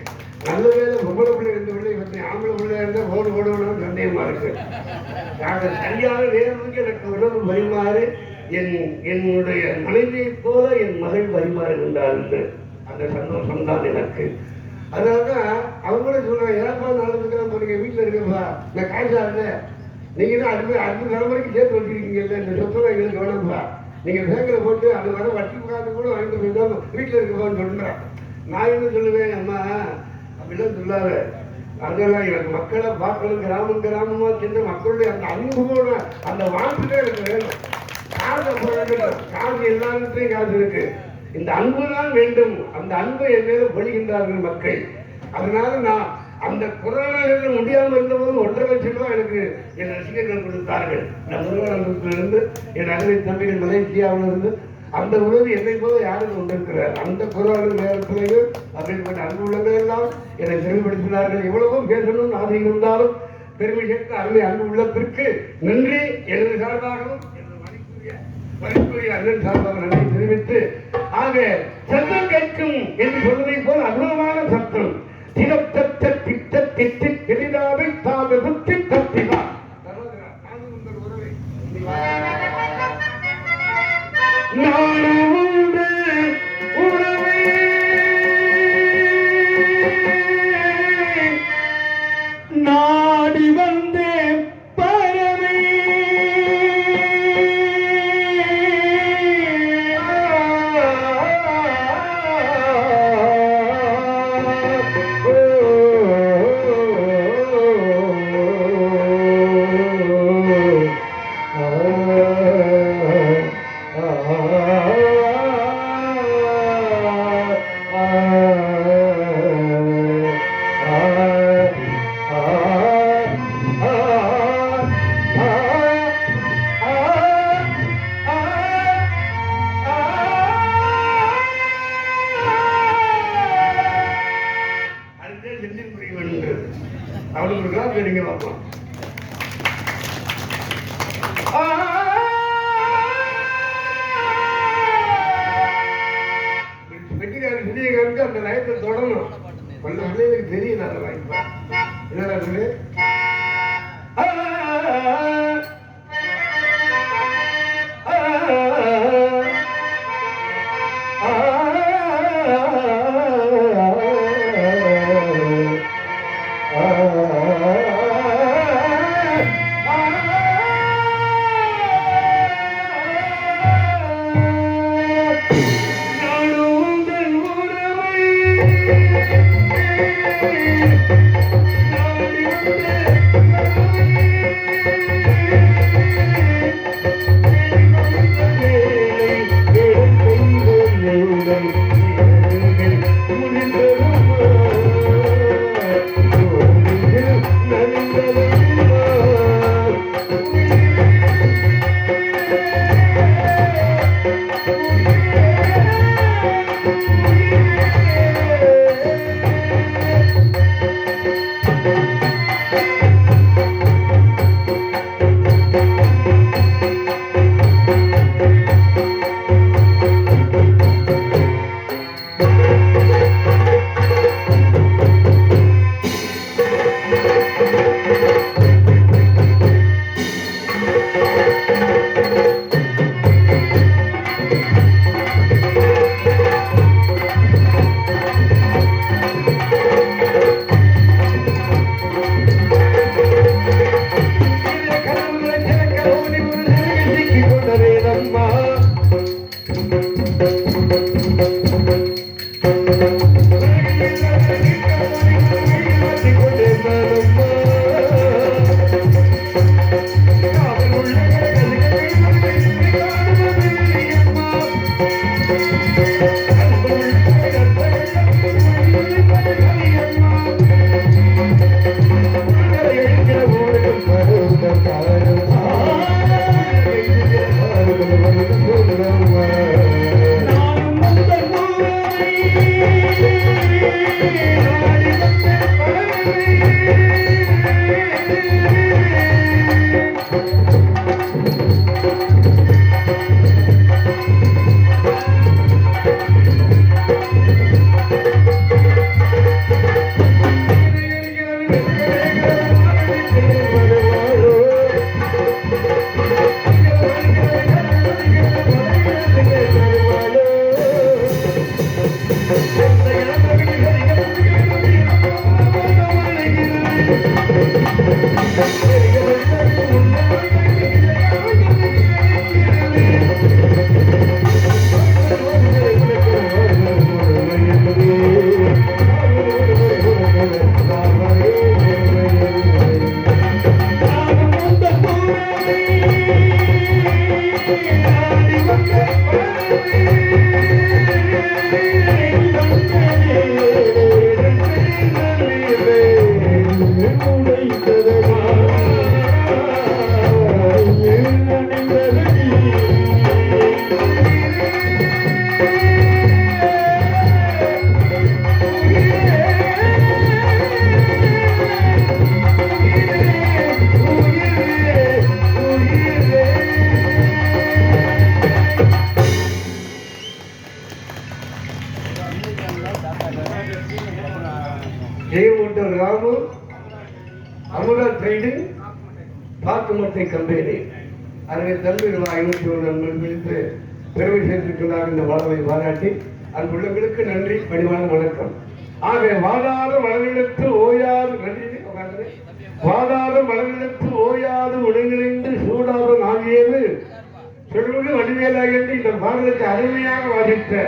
நல்ல வேலை பொம்பளை பிள்ளை 2 பிள்ளை பற்றி ஆம்பளை பிள்ளையா இருந்தால் ஓடுவோம்னு சந்தேகமா இருக்கு. நாங்கள் சரியாக வேறவங்க எனக்கு உணவு பரிமாறு என்னுடைய மனைவியை போல என் மகள் பரிமாறுகின்றார் என்று அந்த சந்தோஷம் தான் எனக்கு. அதனால அவங்களே சொல்றாங்க, ஏப்பா நடந்துக்கிறேன் பாருங்க, வீட்டில் இருக்கப்பா நான் காய்ச்சா இருந்தேன் நீங்க தான் அடுத்த தலைமுறைக்கு சேர்த்து வச்சிருக்கீங்கல்ல, இந்த சொத்தெல்லாம் எங்களுக்கு வேணும்பா. நீங்க பேங்க்ல போட்டு அது வர வட்டி காசு கூட வாங்கிட்டு போயிருந்தா வீட்டில் இருக்கப்பான்னு சொல்றேன். நான் என்ன சொல்லுவேன், அம்மா அப்படிலாம் சொல்லாத. அதெல்லாம் எனக்கு மக்களை பார்க்கணும், கிராமம் கிராமமா சென்று மக்களுடைய அந்த அன்போட அந்த வாழ்த்துட்டே எனக்கு வேணும். காசு எல்லாருக்கும் காசு இருக்கு, இந்த அன்பு தான் வேண்டும். அந்த அன்பை என் மீது பொழிகின்றார்கள் மக்கள். அதனால நான் அந்த கொரோனாவில் முடியாமல் இருந்தபோது 1.5 லட்சம் ரூபாய் எனக்கு என் ரசிகர்கள் கொடுத்தார்கள். நான் முருகானந்தத்திலிருந்து என் அருமை தம்பிகள் மலேசியாவிலிருந்து அந்த உறவு என்னை போது யாரும் கொண்டிருக்கிறார். அந்த கொரோனா நேரத்திலேயும் அப்படிப்பட்ட அன்பு உள்ளவர்கள் எல்லாம் என்னை பெருமைப்படுத்தினார்கள். எவ்வளவோ பேசணும்னு ஆசை இருந்தாலும் பெருமை சேர்த்த அருமை அன்பு உள்ளத்திற்கு நன்றி. எனது சார்பாகவும் மதிப்புரிய அண்ணன் சார்பாக நன்றி தெரிவித்து, ஆக சத்தம் கேட்கும் என்று சொல்வதை போல் அற்புதமான சத்தம் திறத்தத்த திட்ட திட்டு தெரிந்தாவை தாம சுத்தி தத்தினார். நானோடு உறவை நாடி வந்தே பறவை அவனுக்கு கிளாஸ் எடுங்க பார்ப்போம். வெட்டிக்காரன் விஜயகாந்த் அந்த லயத்தை தொடரணும். கொஞ்சம் பிள்ளைகளுக்கு தெரியல அதெல்லாம். இப்ப என்னடா சொல்லு நானும் ஜெயமோட்டர் ராமு, அமுதா ட்ரேடிங், பாக்குமட்டை கம்பெனி அருகே தம்பி 501 நண்பர்கள் பிடித்து பெருமை சேர்த்திருக்கிறார். இந்த வாழ்வை பாராட்டி அன்புள்ளங்களுக்கு நன்றி, பணிவான வணக்கம். ஆக வாதாத மலரிடத்து ஓயாது நன்றி, வாதாத மலரிடத்து ஓயாது உடனிணைந்து சூடாத ஆகியது சொல்வது வடிவேலாக என்று இந்த பாடலுக்கு அருமையாக வாசித்த.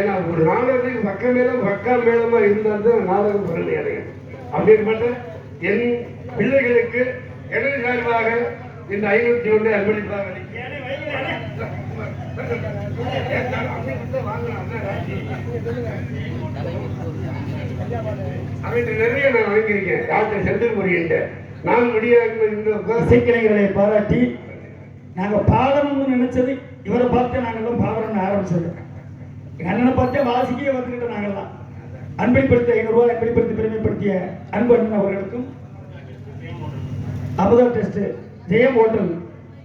ஏன்னா ஒரு நாடகத்துக்கு பக்க மேலம் பக்கா மேலமா இருந்தால் தான் நாடகம் பெருமை அடையும். அப்படிப்பட்ட என் பிள்ளைகளுக்கு எனது சார்பாக இந்த 501 அன்பளிப்பாக அவற்றை நிறைய நான் வாங்கியிருக்கேன். டாக்டர் செந்தில் முருகன் நான் முடியாத இசைக்கலைஞர்களை பாராட்டி நாங்கள் பாடணும்னு நினைச்சது இவரை பார்த்து நாங்கள்லாம் பாடணும்னு ஆரம்பிச்சது. எங்கள் அண்ணனை பார்த்தே வாசிக்கே வந்துக்கிட்டோம். நாங்கள்லாம் அன்பளிப்படுத்த 500 ரூபாய் அன்பளிப்படுத்தி பெருமைப்படுத்திய அன்பு அண்ணன் அவர்களுக்கும் அமுதா டெஸ்ட் ஜெயம் ஹோட்டல்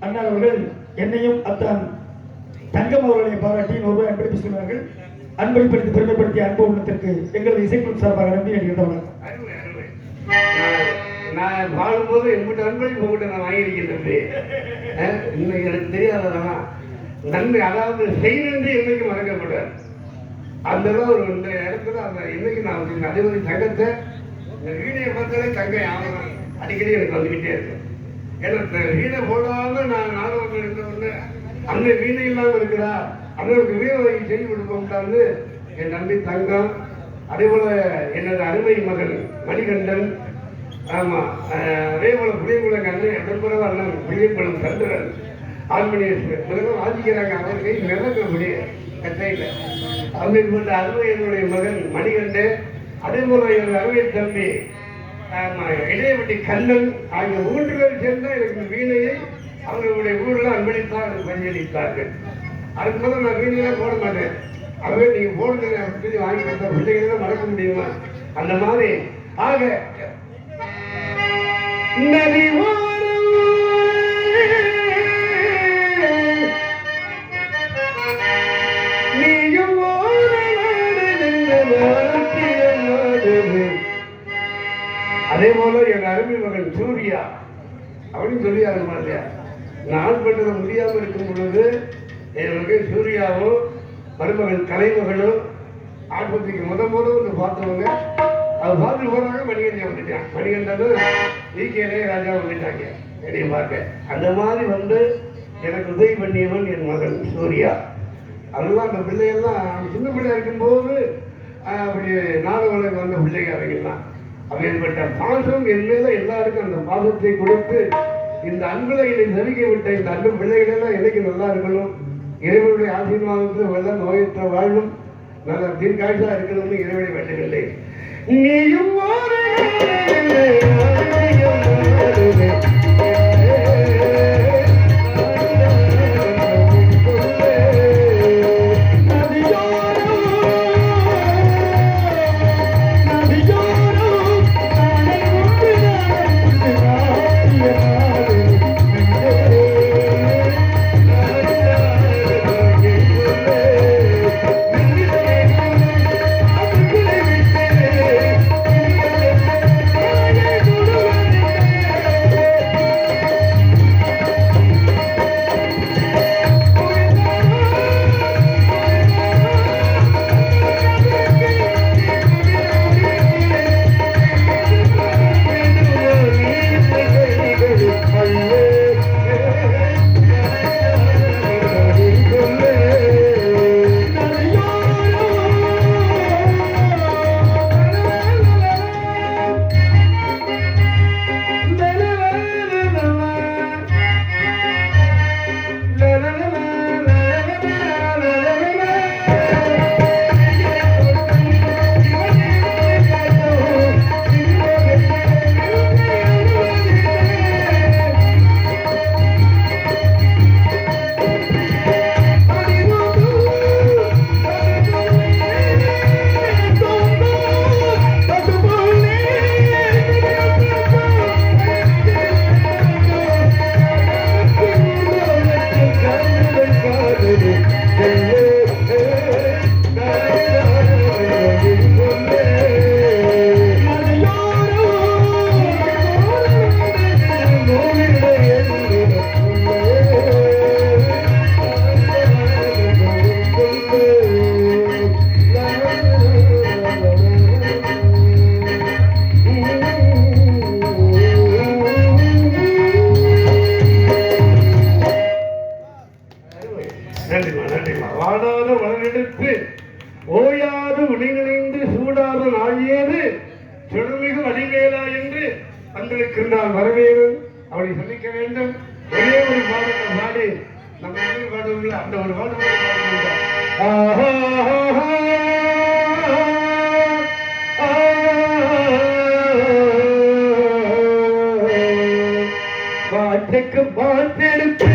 அண்ணன் அவர்கள் என்னையும் அத்தான் தங்கம் அவர்களை பாராட்டி 100 ரூபாய் அன்பளிப்பு சொன்னார்கள். அன்பளிப்படுத்தி பெருமைப்படுத்திய அன்பு உள்ளத்திற்கு எங்களது இசைக்குழு சார்பாக நன்றி அளிக்கிறவர்கள். நான் வாழும்போது எங்கிட்ட அன்பளிப்பு உங்கள்கிட்ட நான் வாங்கியிருக்கேன். இன்னைக்கு எனக்கு தெரியாததான் நன்மை, அதாவது செய்தி என்னைக்கு மறக்கப்படாது. அந்த ஒரு இந்த இடத்துல அந்த இன்னைக்கு நான் வச்சிருக்கேன். அதே மாதிரி தங்கத்தை இந்த வீணையை பார்த்தாலே தங்க ஆகணும் அடிக்கடி எனக்கு வந்துக்கிட்டே இருக்கும். ஏன்னா இந்த வீணை போடாம நான் நாடகம் இருந்தவொன்னு அந்த வீணை இல்லாமல் இருக்கிறா, அவங்களுக்கு வீணை செய்து கொடுப்போம்ட்டான்னு என் நம்பி தங்கம். அதே போல எனது அருமை மகன் மணிகண்டன், ஆமா அதே போல புளியங்குளம் அண்ணன் உடன்புறவ அண்ணன் புளியங்குளம் சந்திரன் ஆர்மனியேஷன் முதல்ல வாசிக்கிறாங்க. அவர் கை நிலக்கக்கூடிய கட்டையில் அப்படிப்பட்ட அருமை என்னுடைய மகன் மணிகண்டன். அதே போல எனது அருமை தம்பி இடையவட்டி கண்ணன் ஆகிய 3 பேர் சேர்ந்தா எனக்கு வீணையை அவர்களுடைய ஊரில் அன்பளித்தான் எனக்கு பஞ்சளித்தார்கள். அதுக்கு முதல்ல நான் வீணையெல்லாம் போட மாட்டேன். அவரே நீங்க போடுங்க சொல்லி வாங்கி கொடுத்த பிள்ளைகளை மறக்க முடியுமா? அந்த மாதிரி ஆக நதி நீயும் அதே போல என் அருமை மகன் சூர்யா அப்படின்னு சொல்லி ஆகணுமா இல்லையா? நான் பண்ண முடியாம இருக்கும் பொழுது என் மகன் சூர்யாவும் மருமகன் கலைமகளும் ஆஸ்பத்திரிக்கு முதல் வந்து பார்த்தவங்க அது பார்த்து போறாங்க. மணிகண்டன் வந்துட்டான். மணிகண்டன் வீக்கேலே ராஜா வந்துட்டாங்க என்னைய பார்க்க. அந்த மாதிரி வந்து எனக்கு உதவி பண்ணியவன் என் மகன் சூர்யா. அதெல்லாம் அந்த பிள்ளைகள்லாம் சின்ன பிள்ளையா இருக்கும்போது அப்படி நாடகம் வந்த பிள்ளைங்க அவங்கெல்லாம் அப்படிப்பட்ட பாசம் என் மேல எல்லாருக்கும் அந்த பாசத்தை கொடுத்து இந்த அன்புலைகளை நெருங்கி விட்ட இந்த அன்பு பிள்ளைகளெல்லாம் எனக்கு நல்லா இருக்கணும். இறைவனுடைய ஆசீர்வாதத்தில் வெள்ள நோயற்ற வாழும் நல்ல தீர்க்காட்சியா இருக்கணும்னு இறைவனை வேண்டுகின்றே. நீயும் நான் வரவேணும், அவளை சந்திக்க வேண்டும். ஒரே ஒரு பாடலை பாடி நம்ம பாடுவோம்ல, அந்த ஒரு பாடல் பாட்டுக்கு பாட்டெடுத்து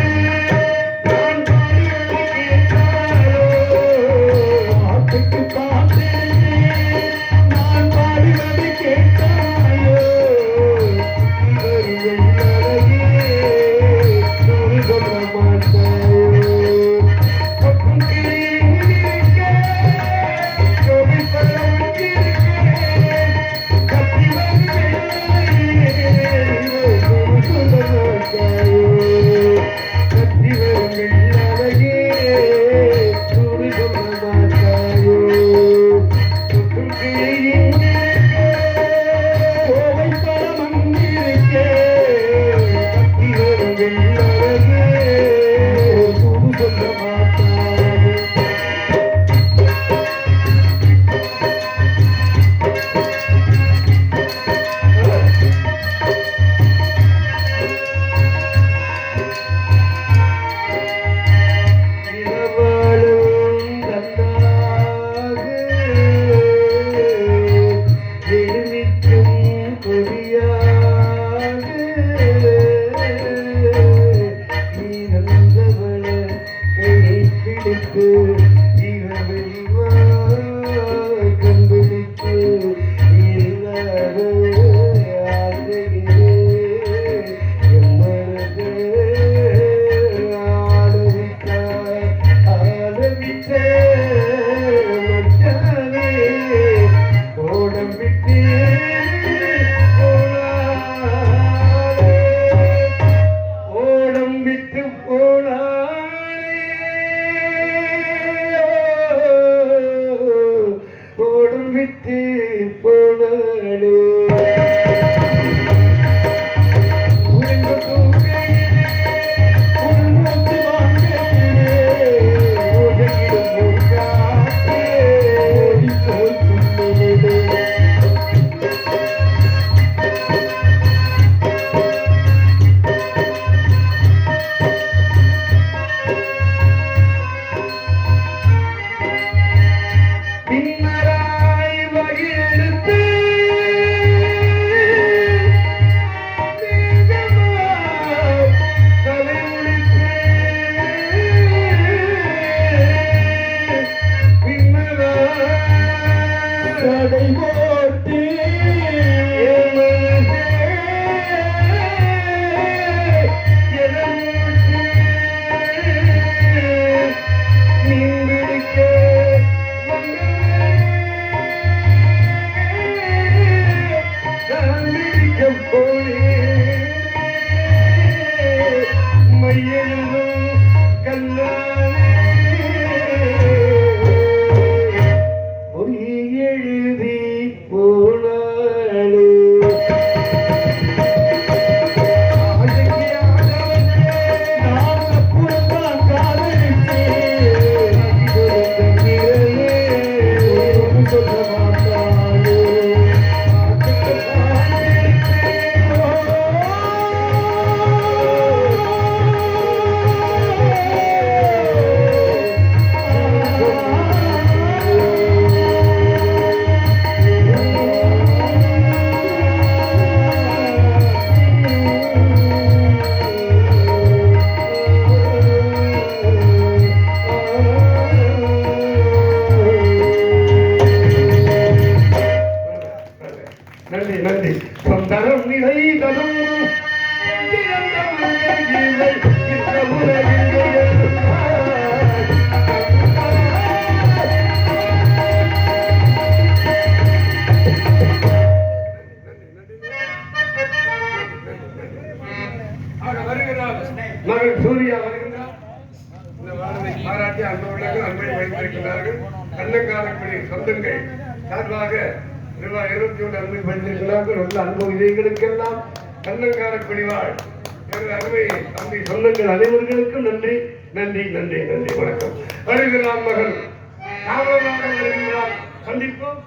மகன் சூர்யா வருகின்றார். இந்த வாழ்வை பாராட்டி அன்புள்ளவர்கள் அன்பை வைத்திருக்கிறார்கள். கண்ணங்காலப்படி சொந்தங்கள் சார்பாக ரூபாய் 21 அன்பை வைத்திருக்கிறார்கள். நல்ல அன்பு இதயங்களுக்கெல்லாம் கண்ணங்காலப்படி வாழ் அருமை தம்பி சொந்தங்கள் அனைவர்களுக்கும் நன்றி நன்றி நன்றி நன்றி. வணக்கம். வருகிறார் மகன் காவலாக வருகிறார். சந்திப்போம்.